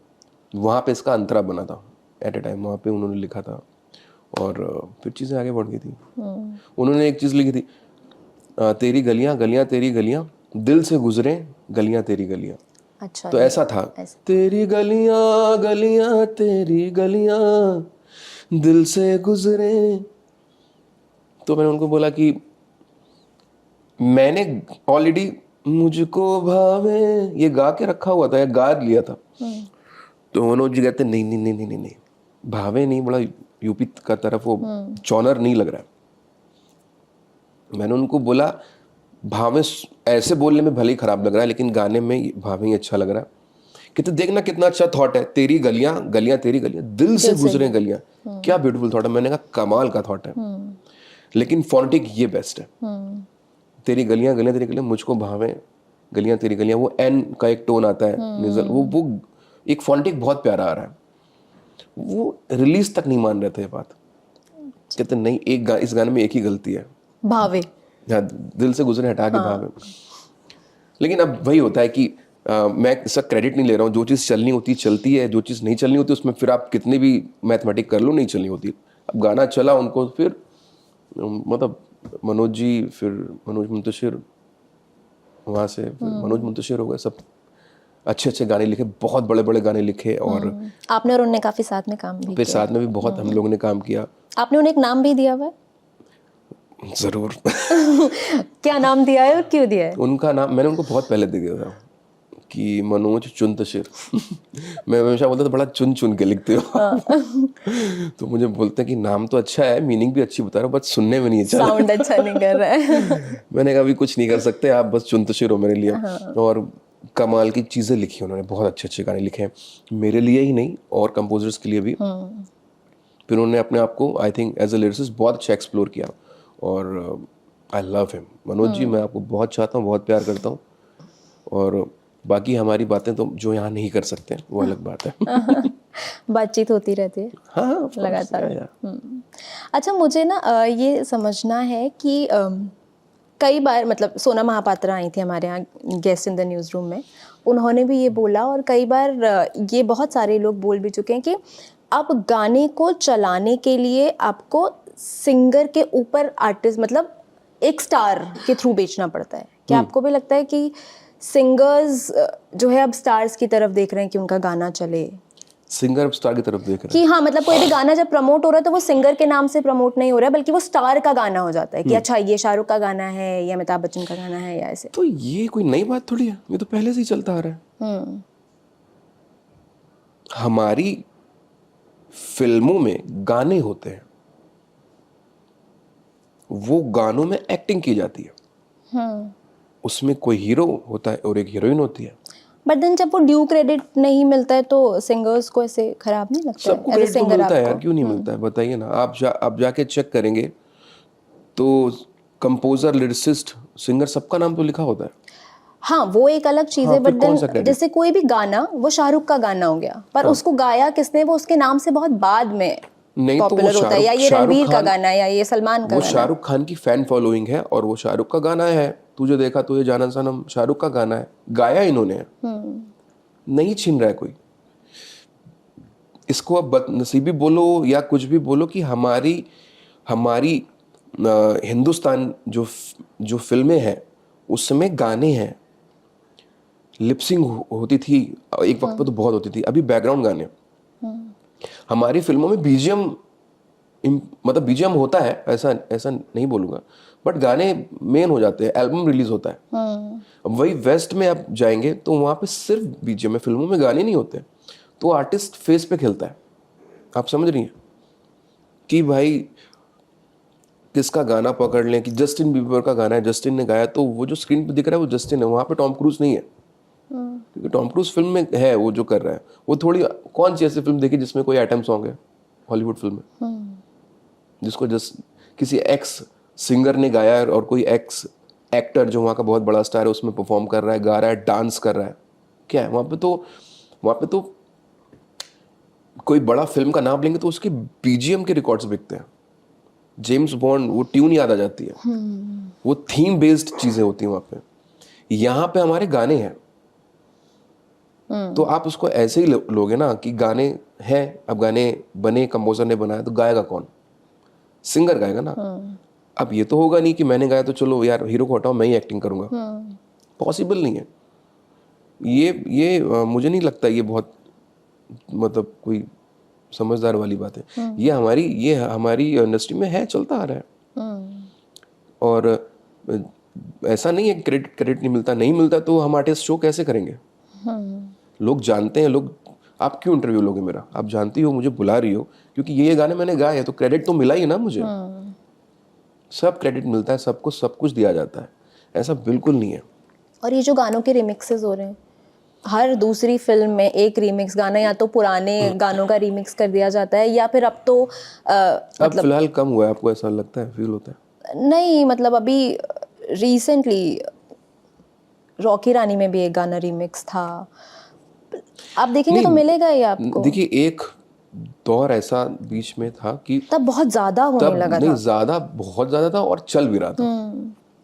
वहाँ पे इसका अंतरा बना था एट ए टाइम, वहाँ पे उन्होंने लिखा था और फिर चीज़ें आगे बढ़ गई थी। उन्होंने एक चीज़ लिखी थी, तेरी गलियाँ गलियाँ तेरी गलियाँ, दिल से गुजरे गलियाँ तेरी गलियाँ। अच्छा। तो ऐसा था, तेरी गलियाँ गलियाँ तेरी गलियाँ, दिल से गुजरे। तो मैंने उनको बोला कि मैंने ऑलरेडी मुझको भावे ये गा के रखा हुआ था या गा लिया था। तो मनोज जी कहते नहीं नहीं नहीं नहीं नहीं, भावे नहीं, बड़ा यूपी का तरफ वो चौनर नहीं लग रहा है। मैंने उनको बोला भावे ऐसे बोलने में भले ही खराब लग रहा है लेकिन गाने में भावे ही अच्छा लग रहा है। कहते देखना कितना अच्छा थॉट है, तेरी गलियां गलियां तेरी गलियां, दिल से गुजरे गलियां, क्या ब्यूटीफुल थॉट है। मैंने कहा कमाल का थॉट है, लेकिन फोनेटिक ये बेस्ट है। तेरी गलियां गलियां तेरी गलियां, मुझको भावे गलियां तेरी गलियां, वो एन का एक टोन आता है निजल, वो एक फोनेटिक बहुत प्यारा आ रहा है। वो रिलीज तक नहीं मान रहे थे ये बात, कहते नहीं इस गाने में एक ही गलती है, भावे। हाँ, दिल से गुजरे हटा के भावे। लेकिन अब वही होता है कि मैं इसका क्रेडिट नहीं ले रहा हूँ, जो चीज़ चलनी होती चलती है, जो चीज़ नहीं चलनी होती उसमें फिर आप कितने भी मैथमेटिक कर लो नहीं चलनी होती। अब गाना चला उनको, फिर मतलब मनोज जी, फिर मनोज मुंतशिर, वहाँ से फिर मनोज मुंतशिर हो गए, सब अच्छे अच्छे गाने लिखे, बहुत बड़े बड़े गाने लिखे। और आपने और उनने काफी साथ में काम भी फिर किया। साथ में भी बहुत हम लोगों ने काम किया। आपने उन्हें एक नाम भी दिया हुआ है? जरूर। क्या नाम दिया है और क्यों दिया है? उनका नाम मैंने उनको बहुत पहले दे दिया था कि मनोज चुनतशिर। मैं हमेशा बोलता था बड़ा चुन चुन के लिखते हो। तो मुझे बोलते हैं कि नाम तो अच्छा है, मीनिंग भी अच्छी बता रहा हो, बट सुनने में नहीं अच्छा, साउंड अच्छा नहीं कर रहा है। मैंने कहा अभी कुछ नहीं कर सकते, आप बस चुनतशिर हो मेरे लिए। और कमाल की चीज़ें लिखी उन्होंने, बहुत अच्छे अच्छे गाने लिखे हैं मेरे लिए ही नहीं और कंपोजर्स के लिए भी। फिर उन्होंने अपने आप को I think as a lyricist बहुत अच्छा एक्सप्लोर किया और I love him. Manoj ji मैं आपको बहुत चाहता हूँ, बहुत प्यार करता हूँ, और बाकी हमारी बातें तो जो यहाँ नहीं कर सकते वो अलग बात है। बातचीत होती रहती है हाँ लगातार। अच्छा, मुझे ना ये समझना है कि कई बार मतलब सोना महापात्रा आई थी हमारे यहाँ guest in the news room में, उन्होंने भी ये बोला और कई बार ये बहुत सारे लोग बोल भी चुके हैं कि अब गाने को चलाने के लिए आपको सिंगर के ऊपर आर्टिस्ट मतलब एक स्टार के थ्रू बेचना पड़ता है। क्या आपको भी लगता है कि सिंगर्स जो है अब स्टार्स की तरफ देख रहे हैं कि उनका गाना चले, सिंगर अब स्टार की तरफ देख रहे कि हाँ मतलब कोई भी गाना जब प्रमोट हो रहा है तो वो सिंगर के नाम से प्रमोट नहीं हो रहा है बल्कि वो स्टार का गाना हो जाता है कि अच्छा ये शाहरुख का गाना है या अमिताभ बच्चन का गाना है या ऐसे। हैं। तो ये कोई नई बात थोड़ी है, ये तो पहले से ही चलता आ रहा है। हमारी फिल्मों में गाने होते हैं, वो गानों में एक्टिंग की जाती है, उसमें कोई हीरो होता है और एक हीरोइन होती है। बट देन जब वो ड्यू क्रेडिट नहीं मिलता है तो सिंगर्स को ऐसे खराब नहीं लगता सबको है? क्रेडिट तो मिलता है यार, क्यों नहीं मिलता है बताइए ना। आप जाके चेक करेंगे तो कंपोजर, लिरिसिस्ट, सिंगर सबका नाम तो लिखा होता है। हाँ वो एक अलग चीज है, हाँ, बट फिर कौन सा देन credit? जैसे कोई भी गाना वो शाहरुख का गाना हो गया पर उसको गाया किसने, वो उसके नाम से बहुत बाद में नहीं तो वो पॉपुलर होता है, या ये शाहरुख रणवीर का खान, गाना है या ये सलमान का वो गाना है। शाहरुख खान की फैन फॉलोइंग है और वो शाहरुख का गाना है। तुझे देखा तो ये जाना सनम शाहरुख का गाना है, गाया इन्होंने है। नहीं छीन रहा है कोई इसको। अब बदनसीबी बोलो या कुछ भी बोलो कि हमारी हमारी हिंदुस्तान जो फिल्में हैं उसमें गाने हैं, लिपसिंग होती थी एक वक्त पे तो बहुत होती थी, अभी बैकग्राउंड गाने। हमारी फिल्मों में बीजीएम, मतलब बीजीएम होता है, ऐसा ऐसा नहीं बोलूंगा, बट गाने मेन हो जाते हैं, एल्बम रिलीज होता है। अब वही वेस्ट में आप जाएंगे तो वहां पे सिर्फ बीजीएम है, फिल्मों में गाने नहीं होते। तो आर्टिस्ट फेस पे खेलता है, आप समझ रही हैं कि भाई किसका गाना पकड़ लें, कि जस्टिन बीबर का गाना है, जस्टिन ने गाया तो वो जो स्क्रीन पे दिख रहा है वो जस्टिन है, वहां पे टॉम क्रूज नहीं है। क्योंकि टॉम क्रूज फिल्म में है वो जो कर रहा है, वो थोड़ी, कौन सी ऐसी फिल्म देखी जिसमें कोई आइटम सॉन्ग है हॉलीवुड फिल्म में, जिसको जस्ट किसी एक्स सिंगर ने गाया है और कोई एक्स एक्टर जो वहाँ का बहुत बड़ा स्टार है उसमें परफॉर्म कर रहा है, गा रहा है, डांस कर रहा है। क्या है वहाँ पे तो कोई बड़ा फिल्म का नाम लेंगे तो उसके बीजीएम के रिकॉर्ड्स बिकते हैं। जेम्स बॉन्ड, वो ट्यून याद आ जाती है, वो थीम बेस्ड चीजें होती हैं वहाँ पे। यहाँ पे हमारे गाने हैं, तो आप उसको ऐसे ही लोगे ना कि गाने हैं, अब गाने बने, कंपोजर ने बनाया तो गाएगा कौन? सिंगर गाएगा ना। अब ये तो होगा नहीं कि मैंने गाया तो चलो यार हीरो को हटाओ मैं ही एक्टिंग करूंगा, पॉसिबल नहीं है। ये मुझे नहीं लगता ये बहुत मतलब कोई समझदार वाली बात है। ये हमारी इंडस्ट्री में है, चलता आ रहा है। और ऐसा नहीं है क्रेडिट नहीं मिलता, नहीं मिलता तो हम आर्टिस्ट शो कैसे करेंगे? लोग जानते हैं, लोग, आप क्यों इंटरव्यू लोगे मेरा? आप जानती हो, मुझे बुला रही हो क्योंकि ये गाने मैंने गाए हैं तो क्रेडिट तो मिला ही ना मुझे। सब क्रेडिट मिलता है, सबको सब कुछ दिया जाता है, ऐसा बिल्कुल नहीं है। और ये जो गानों के रिमिक्सेस हो रहे हैं, हर दूसरी फिल्म में एक रीमिक्स गाना, या तो पुराने गानों का रीमिक्स कर दिया जाता है या फिर अब तो अब फिलहाल कम हुआ है, आपको ऐसा लगता है, फील होता है? नहीं मतलब अभी रिसेंटली रॉकी रानी में भी एक गाना रीमिक्स था, आप देखेंगे तो मिलेगा ही आपको। देखिए एक दौर ऐसा बीच में था कि तब बहुत ज्यादा होने लगा नहीं, था, ज्यादा, बहुत ज्यादा था और चल भी रहा था।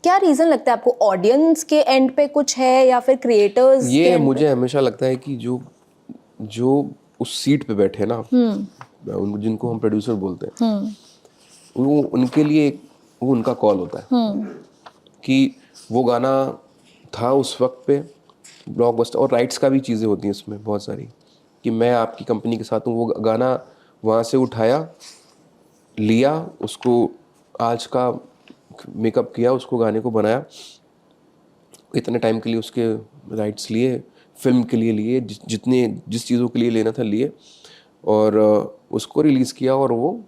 क्या रीजन लगता है आपको? ऑडियंस के एंड पे कुछ है या फिर क्रिएटर्स? ये मुझे हमेशा लगता है कि जो उस सीट पे बैठे ना, जिनको हम प्रोड्यूसर बोलते हैं, वो उनके लिए वो उनका कॉल होता है कि वो गाना था उस वक्त पे ब्लॉकबस्टर, और राइट्स का भी चीज़ें होती हैं इसमें बहुत सारी, कि मैं आपकी कंपनी के साथ हूँ। वो गाना वहाँ से उठाया, लिया, उसको आज का मेकअप किया, उसको गाने को बनाया, इतने टाइम के लिए उसके राइट्स लिए, फिल्म के लिए लिए, जिस चीज़ों के लिए लेना था लिए, और उसको रिलीज़ किया, और वो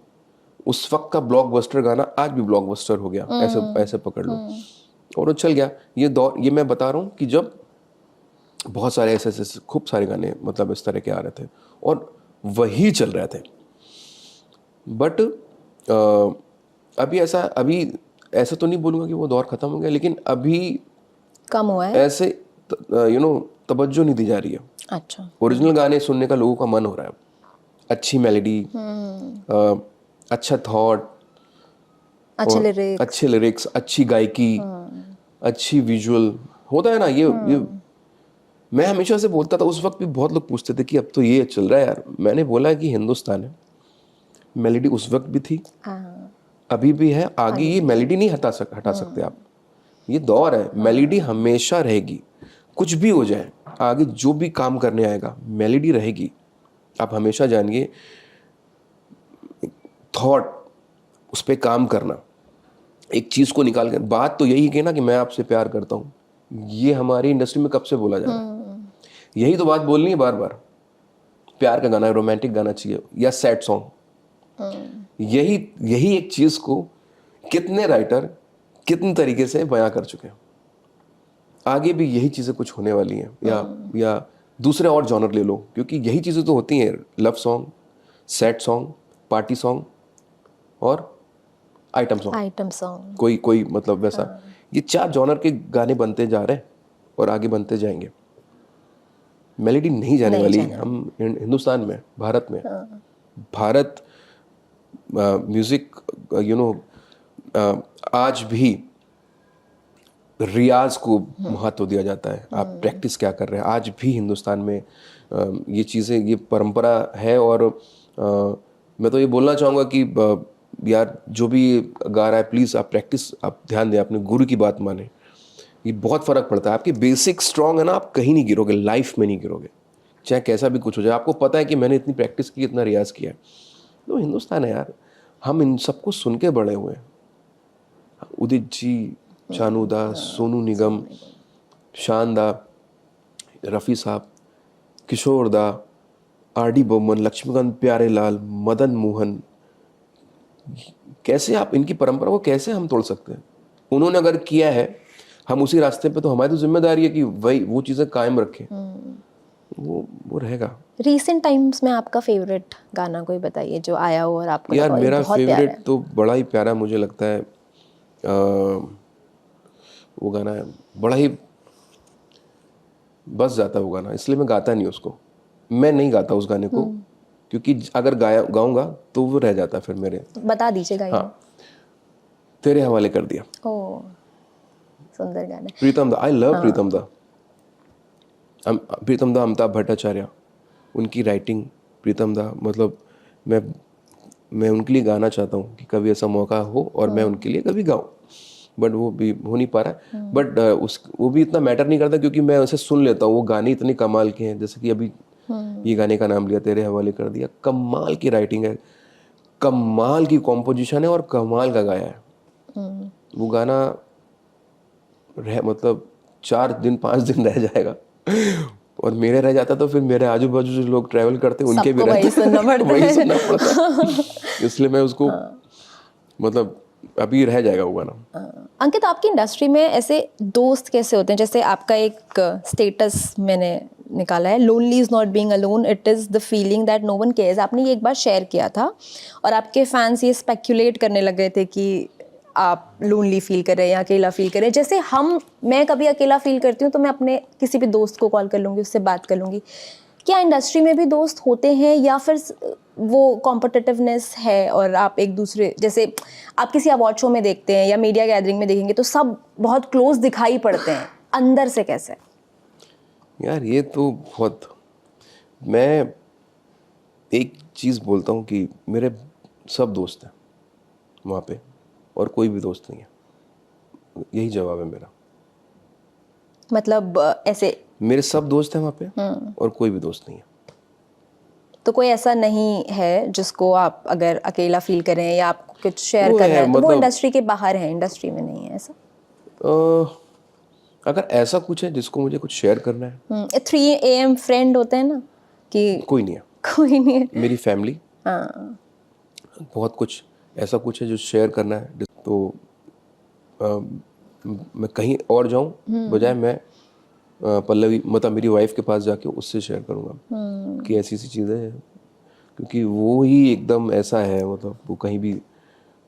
उस वक्त का ब्लॉकबस्टर गाना आज भी ब्लॉकबस्टर हो गया, ऐसे पकड़ लो, और वो चल गया। ये मैं बता रहा हूँ कि जब बहुत सारे ऐसे खूब सारे गाने मतलब इस तरह के आ रहे थे और वही चल रहे थे, बट अभी ऐसा तो नहीं बोलूँगा कि वो दौर ख़त्म हो गया, लेकिन अभी कम हुआ है ऐसे तवज्जो नहीं दी जा रही है। अच्छा, ओरिजिनल गाने सुनने का लोगों का मन हो रहा है, अच्छी मेलोडी, अच्छा थॉट, अच्छे लिरिक्स, अच्छी गायकी, अच्छी विजुअल होता है ना। ये मैं हमेशा से बोलता था, उस वक्त भी बहुत लोग पूछते थे कि अब तो ये चल रहा है यार। मैंने बोला कि हिंदुस्तान है, मेलोडी उस वक्त भी थी, अभी भी है, आगे ये मेलोडी नहीं हटा सकते आप। ये दौर है, मेलोडी हमेशा रहेगी। कुछ भी हो जाए, आगे जो भी काम करने आएगा मेलोडी रहेगी। आप हमेशा जानिए, थॉट उस पर काम करना, एक चीज़ को निकाल कर, बात तो यही है ना कि मैं आपसे प्यार करता हूँ, ये हमारी इंडस्ट्री में कब से बोला जा रहा है, यही तो बात बोलनी है बार बार। प्यार का गाना, रोमांटिक गाना चाहिए या सैड सॉन्ग, यही यही एक चीज़ को कितने राइटर कितने तरीके से बयां कर चुके हैं। आगे भी यही चीज़ें कुछ होने वाली हैं, या दूसरे और जॉनर ले लो, क्योंकि यही चीज़ें तो होती हैं, love song, sad song, party song और आइटम सॉन्ग। कोई मतलब वैसा, ये 4 जॉनर के गाने बनते जा रहे हैं और आगे बनते जाएंगे। मेलोडी नहीं जाने वाली हम हिंदुस्तान में, भारत में। भारत म्यूजिक आज भी रियाज को महत्व दिया जाता है। आप प्रैक्टिस क्या कर रहे हैं, आज भी हिंदुस्तान में ये चीज़ें, ये परंपरा है। और मैं तो ये बोलना चाहूँगा कि यार जो भी गा रहा है, प्लीज़ आप प्रैक्टिस, आप ध्यान दें, अपने गुरु की बात माने, ये बहुत फ़र्क पड़ता है। आपकी बेसिक स्ट्रॉन्ग है ना, आप कहीं नहीं गिरोगे, लाइफ में नहीं गिरोगे, चाहे कैसा भी कुछ हो जाए। आपको पता है कि मैंने इतनी प्रैक्टिस की, इतना रियाज किया है। तो हिंदुस्तान है यार, हम इन सबको सुन के बड़े हुए हैं। उदित जी, चानू दा, सोनू निगम, शानदा, रफ़ी साहब, किशोर दा, आर.डी. बर्मन, लक्ष्मीकांत प्यारेलाल, मदन मोहन, कैसे आप इनकी परंपरा को कैसे हम तोड़ सकते हैं? उन्होंने अगर किया है, हम उसी रास्ते पे, तो हमारी तो जिम्मेदारी है कि वही वो चीज़ें कायम रखें। वो रहेगा। रीसेंट टाइम्स में आपका फेवरेट गाना कोई बताइए जो आया हो और आपको यार लगा हो, ये मेरा बहुत प्यारा फेवरेट है। तो बड़ा ही प्यारा मुझे लगता है, वो गाना है, बड़ा ही बस जाता है वो गाना, इसलिए मैं गाता नहीं उसको। मैं नहीं गाता उस गाने को, क्योंकि अगर गाऊंगा तो वो रह जाता फिर मेरे। बता दीजिएगा ये। हाँ, तेरे हवाले कर दिया। ओ, सुंदर गाना है। प्रीतम दा, आई लव प्रीतम दा। प्रीतम दा, अमिताभ भट्टाचार्य, उनकी राइटिंग, प्रीतम दा, मतलब मैं उनके लिए गाना चाहता हूँ कि कभी ऐसा मौका हो और मैं उनके लिए कभी गाऊँ, बट वो भी हो नहीं पा रहा है। बट वो भी इतना मैटर नहीं करता, क्योंकि मैं उसे सुन लेता हूँ। वो गाने इतने कमाल के हैं, जैसे कि अभी ये गाने का नाम लिया, तेरे हवाले कर दिया, कमाल की राइटिंग है, कमाल की कॉम्पोजिशन है और कमाल का गाया है। वो गाना मतलब 4 दिन 5 दिन रह जाएगा, और मेरे रह जाता तो फिर मेरे आजू बाजू जो लोग ट्रैवल करते उनके भी सबको वही सुनना पड़ता है। वही सुनना पड़ता। इसलिए मैं उसको मतलब अभी रह जाएगा वो गाना। अंकित, आपकी इंडस्ट्री में ऐसे दोस्त कैसे होते हैं? जैसे आपका एक स्टेटस मैंने निकाला है, lonely is not being alone, it is the feeling that no one cares. आपने ये एक बार शेयर किया था और आपके फैंस ये स्पेक्यूलेट करने लग गए थे कि आप लोनली फील कर रहे हैं या अकेला फील कर रहे हैं। जैसे मैं कभी अकेला फील करती हूँ तो मैं अपने किसी भी दोस्त को कॉल कर लूँगी, उससे बात कर लूँगी। क्या इंडस्ट्री में भी दोस्त होते हैं, या फिर वो कॉम्पिटिटिवनेस है और आप एक दूसरे, जैसे आप किसी अवार्ड शो में देखते हैं या मीडिया गैदरिंग में देखेंगे तो सब बहुत क्लोज दिखाई पड़ते हैं, अंदर से कैसे? यार ये तो बहुत, मैं एक चीज़ बोलता हूँ कि मेरे सब दोस्त हैं वहाँ पे, और कोई भी दोस्त नहीं है, यही जवाब है मेरा। मतलब ऐसे मेरे सब दोस्त हैं वहाँ पे और कोई भी दोस्त नहीं है। तो कोई ऐसा नहीं है जिसको आप अगर अकेला फील करें या आपको कुछ शेयर वो करना है, है तो वो मतलब इंडस्ट्री के बाहर है, इंडस्ट्री में नहीं है ऐसा? अगर ऐसा कुछ है जिसको मुझे कुछ शेयर करना है, 3 AM फ्रेंड होते हैं ना कि कोई नहीं है। कोई नहीं है। मेरी फैमिली, हाँ, बहुत कुछ ऐसा कुछ है जो शेयर करना है, तो मैं कहीं और जाऊं बजाय मैं पल्लवी, मतलब मेरी वाइफ के पास जाके उससे शेयर करूंगा कि ऐसी सी चीज़ें हैं, क्योंकि वो ही एकदम ऐसा है, मतलब वो कहीं भी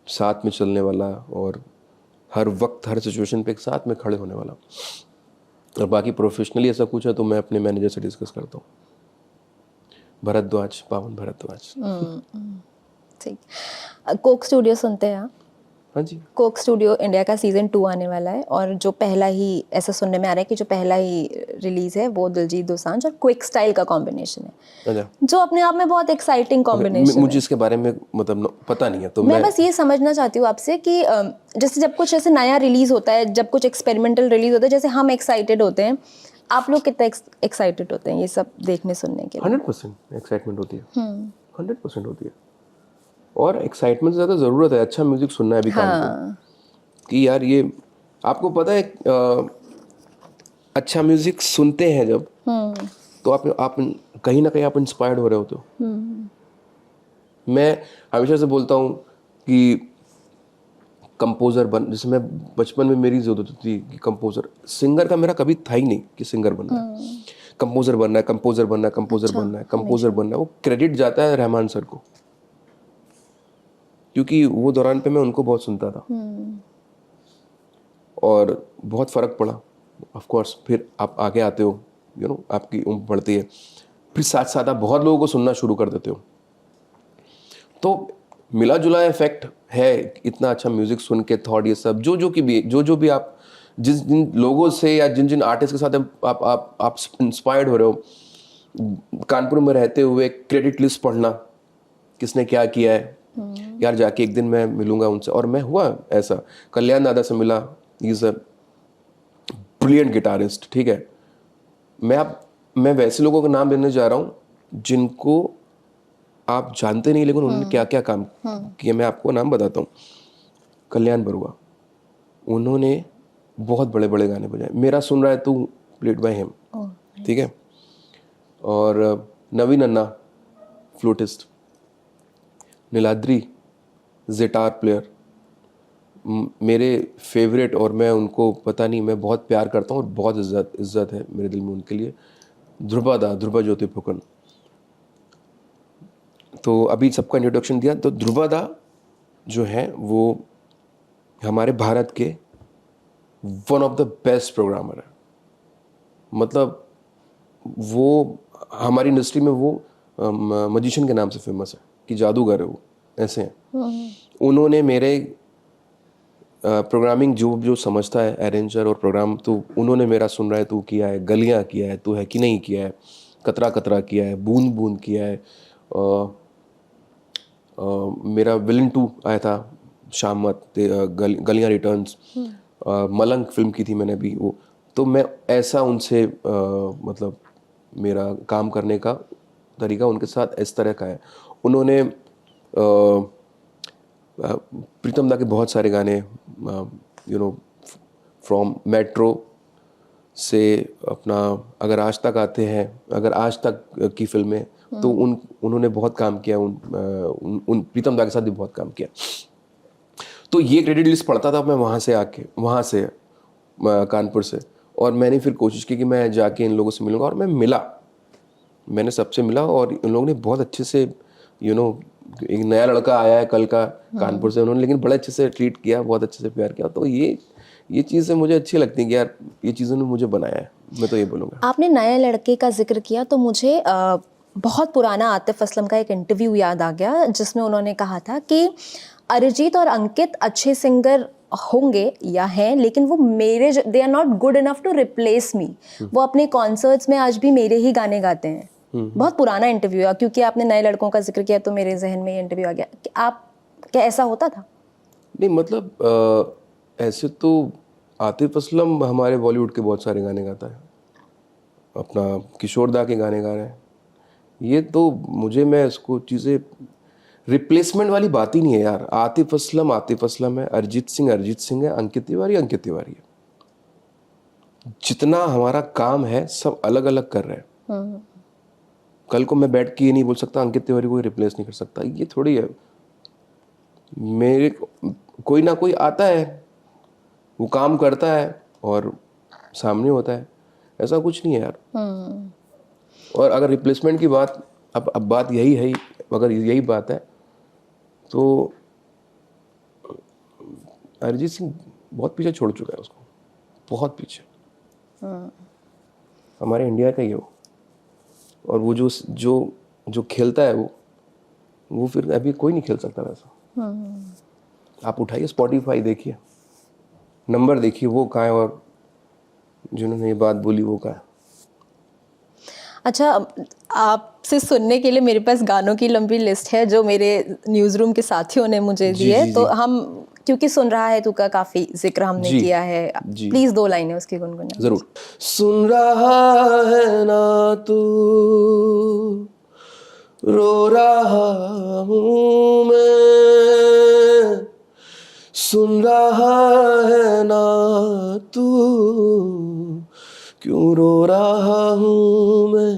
साथ में चलने वाला और हर वक्त हर सिचुएशन पे एक साथ में खड़े होने वाला। और बाकी प्रोफेशनली ऐसा कुछ है तो मैं अपने मैनेजर से डिस्कस करता हूँ, भरद्वाज, पावन भरद्वाज। ठीक। कोक स्टूडियो सुनते हैं आप? हाँ जी। कोक स्टूडियो इंडिया का सीजन 2 आने वाला है, और जो पहला ही, ऐसा सुनने में आ रहा है कि जो पहला ही रिलीज है वो दिलजीत दोसांझ और क्विक स्टाइल का कॉम्बिनेशन है, अच्छा, जो अपने आप में बहुत एक्साइटिंग कॉम्बिनेशन मुझे इसके बारे में मतलब पता नहीं है, तो मैं बस ये समझना चाहती हूँ आपसे कि जैसे जब कुछ ऐसे नया रिलीज होता है, जब कुछ एक्सपेरिमेंटल रिलीज होता है, जैसे हम एक्साइटेड होते हैं, आप लोग कितना एक्साइटेड होते हैं ये सब देखने सुनने के लिए? 100% एक्साइटमेंट होती है, 100% होती है। और एक्साइटमेंट से ज़्यादा ज़रूरत है, अच्छा म्यूजिक सुनना है अभी कान को, कि यार ये आपको पता है अच्छा म्यूजिक सुनते हैं जब, तो आप कहीं ना कहीं आप इंस्पायर्ड हो रहे होते हो। मैं हमेशा से बोलता हूँ कि कंपोज़र जैसे मैं बचपन में मेरी ज़रूरत थी कि कंपोज़र, सिंगर का मेरा कभी था ही नहीं कि सिंगर बनना है, कंपोज़र बनना है, कंपोज़र बनना है, कंपोज़र बनना है, कंपोज़र बनना है। वो क्रेडिट जाता है रहमान सर को, क्योंकि वो दौरान पे मैं उनको बहुत सुनता था और बहुत फ़र्क पड़ा। ऑफ कोर्स फिर आप आगे आते हो, आपकी उम्र बढ़ती है, फिर साथ साथ आप बहुत लोगों को सुनना शुरू कर देते हो, तो मिला जुला इफेक्ट है। इतना अच्छा म्यूजिक सुन के थॉट ये सब जो भी आप जिन लोगों से या जिन आर्टिस्ट के साथ आप इंस्पायर्ड हो रहे हो, कानपुर में रहते हुए क्रेडिट लिस्ट पढ़ना, किसने क्या किया है, यार जाके एक दिन मैं मिलूंगा उनसे। और मैं हुआ ऐसा, कल्याण दादा से मिला, इज अ ब्रिलियंट गिटारिस्ट, ठीक है। मैं वैसे लोगों का नाम लेने जा रहा हूँ जिनको आप जानते नहीं, लेकिन उन्होंने क्या क्या काम किया। मैं आपको नाम बताता हूँ। कल्याण बरुआ, उन्होंने बहुत बड़े बड़े गाने बजाए। मेरा सुन रहा है तू, प्लेड बाय हिम, ठीक है। और नवीन अन्ना, फ्लूटिस्ट, नीलाद्री जिटार प्लेयर, मेरे फेवरेट, और मैं उनको पता नहीं, मैं बहुत प्यार करता हूँ और बहुत इज्जत है मेरे दिल में उनके लिए। ध्रुवा ज्योति फुकन। तो अभी सबका इंट्रोडक्शन दिया, तो ध्रुवा जो है वो हमारे भारत के one of the best programmer है। मतलब वो हमारी इंडस्ट्री में वो मजिशियन के नाम से फेमस है कि जादूगर है वो, ऐसे हैं। उन्होंने मेरे प्रोग्रामिंग जो समझता है अरेंजर और प्रोग्राम, तो उन्होंने मेरा सुन रहा है तू किया है, गलियां किया है, तू है कि नहीं किया है, कतरा कतरा किया है, बूंद बूंद किया है, मेरा विलन 2 आया था, शामत, गलियां रिटर्न्स, मलंग फिल्म की थी मैंने अभी वो। तो मैं ऐसा उनसे मतलब मेरा काम करने का तरीका उनके साथ इस तरह का है। उन्होंने प्रीतम दा के बहुत सारे गाने, फ्रॉम मेट्रो से अपना, अगर आज तक आते हैं, अगर आज तक की फिल्में, तो उन्होंने बहुत काम किया। उन प्रीतम दा के साथ भी बहुत काम किया। तो ये क्रेडिट लिस्ट पढ़ता था मैं वहाँ से कानपुर से, और मैंने फिर कोशिश की कि मैं जाके इन लोगों से मिलूंगा, और मैंने सबसे मिला, और इन लोगों ने बहुत अच्छे से एक नया लड़का आया है कल का कानपुर से, उन्होंने लेकिन बड़े अच्छे से ट्रीट किया, बहुत अच्छे से प्यार किया। तो ये चीज़ें मुझे अच्छी लगती हैं कि यार ये चीज़ों ने मुझे बनाया है, मैं तो ये बोलूँगा। आपने नए लड़के का जिक्र किया तो मुझे बहुत पुराना आतिफ असलम का एक इंटरव्यू याद आ गया, जिसमें उन्होंने कहा था कि अरिजीत और अंकित अच्छे सिंगर होंगे या हैं, लेकिन वो they are not good enough to replace me. वो अपने कॉन्सर्ट्स में आज भी मेरे ही गाने गाते हैं। बहुत पुराना इंटरव्यू है, क्योंकि आपने नए लड़कों का जिक्र किया तो मेरे जहन में ये इंटरव्यू आ गया कि क्या ऐसा होता था? नहीं, मतलब ऐसे तो आतिफ असलम हमारे बॉलीवुड के बहुत सारे गाने गाता है, अपना किशोर दा के गाने गा रहे हैं। ये तो मैं इसको चीज़ें, रिप्लेसमेंट वाली बात ही नहीं है यार। आतिफ असलम है, अरिजीत सिंह है, अंकित तिवारी है। जितना हमारा काम है सब अलग अलग कर रहे हैं। कल को मैं बैठ के ये नहीं बोल सकता अंकित तिवारी को रिप्लेस नहीं कर सकता, ये थोड़ी है। मेरे कोई ना कोई आता है, वो काम करता है और सामने होता है, ऐसा कुछ नहीं है यार। और अगर रिप्लेसमेंट की बात, अब बात यही है, अगर यही बात है तो अरिजीत सिंह बहुत पीछे छोड़ चुका है उसको, बहुत पीछे। हमारे इंडिया का ही हो, और वो जो खेलता है वो फिर अभी कोई नहीं खेल सकता वैसा। आप उठाइए स्पॉटिफाई देखिए, नंबर देखिए, वो कहाँ है, और जिन्होंने ये बात बोली वो कहाँ है। अच्छा, आपसे सुनने के लिए मेरे पास गानों की लंबी लिस्ट है जो मेरे न्यूज़ रूम के साथियों ने मुझे दी है, तो हम क्योंकि सुन रहा है तू का काफी जिक्र हमने जी, किया है, जी। प्लीज 2 लाइनें उसकी गुनगुना। जरूर। सुन रहा है ना तू, रो रहा हूँ मैं, सुन रहा है ना तू, क्यों रो रहा हूँ मैं।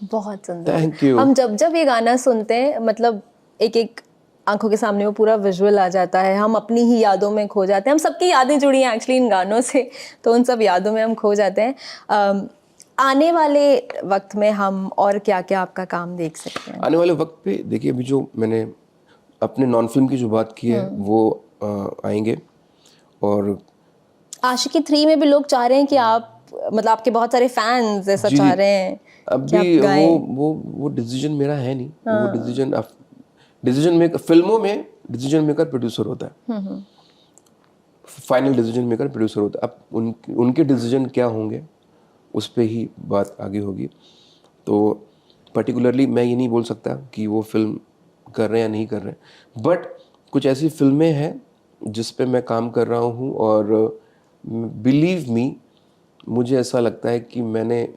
बहुत सुंदर। Thank you. हम जब जब ये गाना सुनते हैं मतलब एक एक आंखों के सामने वो पूरा विजुअल आ जाता है, हम अपनी ही यादों में खो जाते हैं। हम सबकी यादें जुड़ी हैं एक्चुअली इन गानों से, तो उन सब यादों में हम खो जाते हैं। आने वाले वक्त में हम और क्या क्या आपका काम देख सकते हैं? आने वाले वक्त पे देखिए, अभी जो मैंने अपने नॉन फिल्म की जो बात की है वो आएंगे। और आशिकी 3 में भी लोग चाह रहे हैं कि आप मतलब आपके बहुत सारे फैंस ऐसा जी, चाह रहे हैं कि अभी आप गाएं। वो डिसीजन मेरा है नहीं। वो डिसीजन मेकर फिल्मों में, डिसीजन मेकर प्रोड्यूसर होता है। फाइनल डिसीजन मेकर प्रोड्यूसर होता है। अब उनके डिसीजन क्या होंगे उस पे ही बात आगे होगी। तो पर्टिकुलरली मैं ये नहीं बोल सकता कि वो फिल्म कर रहे हैं या नहीं कर रहे हैं, बट कुछ ऐसी फिल्में हैं जिस पे मैं काम कर रहा हूँ। और बिलीव मी, मुझे ऐसा लगता है कि मैंने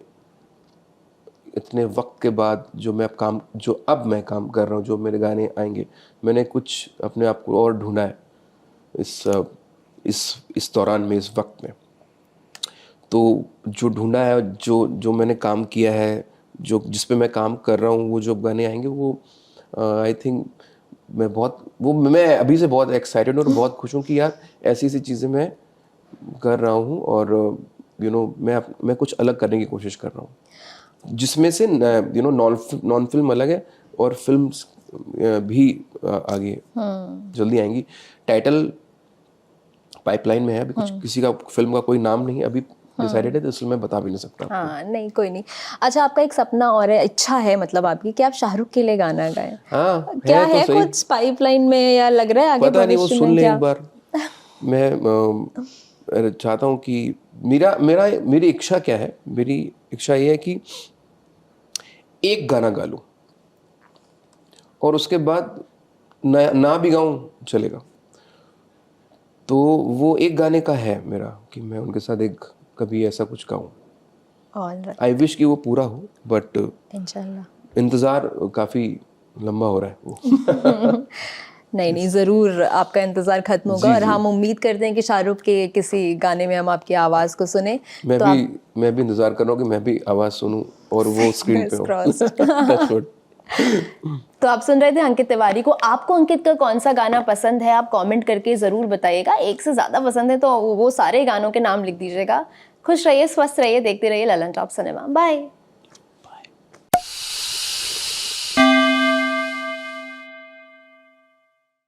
इतने वक्त के बाद जो मैं काम कर रहा हूँ, जो मेरे गाने आएंगे, मैंने कुछ अपने आप को और ढूंढा है इस दौरान में, इस वक्त में। तो जो ढूंढा है, जो मैंने काम किया है, जो जिस पे मैं काम कर रहा हूँ, वो जो गाने आएंगे वो आई थिंक मैं अभी से बहुत एक्साइटेड और बहुत खुश हूँ कि यार ऐसी ऐसी चीज़ें मैं कर रहा हूँ। और मैं कुछ अलग करने की कोशिश कर रहा हूँ, जिसमें से नॉन फिल्म अलग है और फिल्म भी आगे जल्दी आएंगी। टाइटल पाइपलाइन में है, अभी कुछ किसी का फिल्म का कोई नाम नहीं अभी डिसाइडेड है, तो इसलिए मैं बता भी नहीं सकता। हाँ, नहीं कोई नहीं। अच्छा, आपका एक सपना और है, इच्छा है मतलब आपकी कि आप शाहरुख के लिए गाना गाएं। हाँ, क्या है तो है सही। कुछ पाइपलाइन में या लग रहा है आगे पता नहीं, वो भविष्य सुन में ले क्या? एक बार। मैं चाहता हूँ कि मेरी इच्छा क्या है, मेरी इच्छा ये है कि एक गाना गा लूँ और उसके बाद ना भी गाऊँ चलेगा। तो वो एक गाने का है मेरा कि मैं उनके साथ कभी ऐसा कुछ गाऊँ। ऑलराइट, आई विश कि वो पूरा हो, बट इंशाल्लाह। इंतज़ार काफ़ी लंबा हो रहा है वो। नहीं नहीं, ज़रूर आपका इंतज़ार खत्म होगा। जी, और जी। हम उम्मीद करते हैं कि शाहरुख के किसी गाने में हम आपकी आवाज़ को सुने। मैं तो भी इंतज़ार कर रहा हूँ कि मैं भी आवाज़ सुनूं और वो स्क्रीन पे Fingers हो। crossed। Touch wood. तो आप सुन रहे थे अंकित तिवारी को। आपको अंकित का कौन सा गाना पसंद है, आप कमेंट करके ज़रूर बताइएगा। एक से ज़्यादा पसंद है तो वो सारे गानों के नाम लिख दीजिएगा। खुश रहिए, स्वस्थ रहिए, देखते रहिए ललन टॉप सिनेमा। बाय।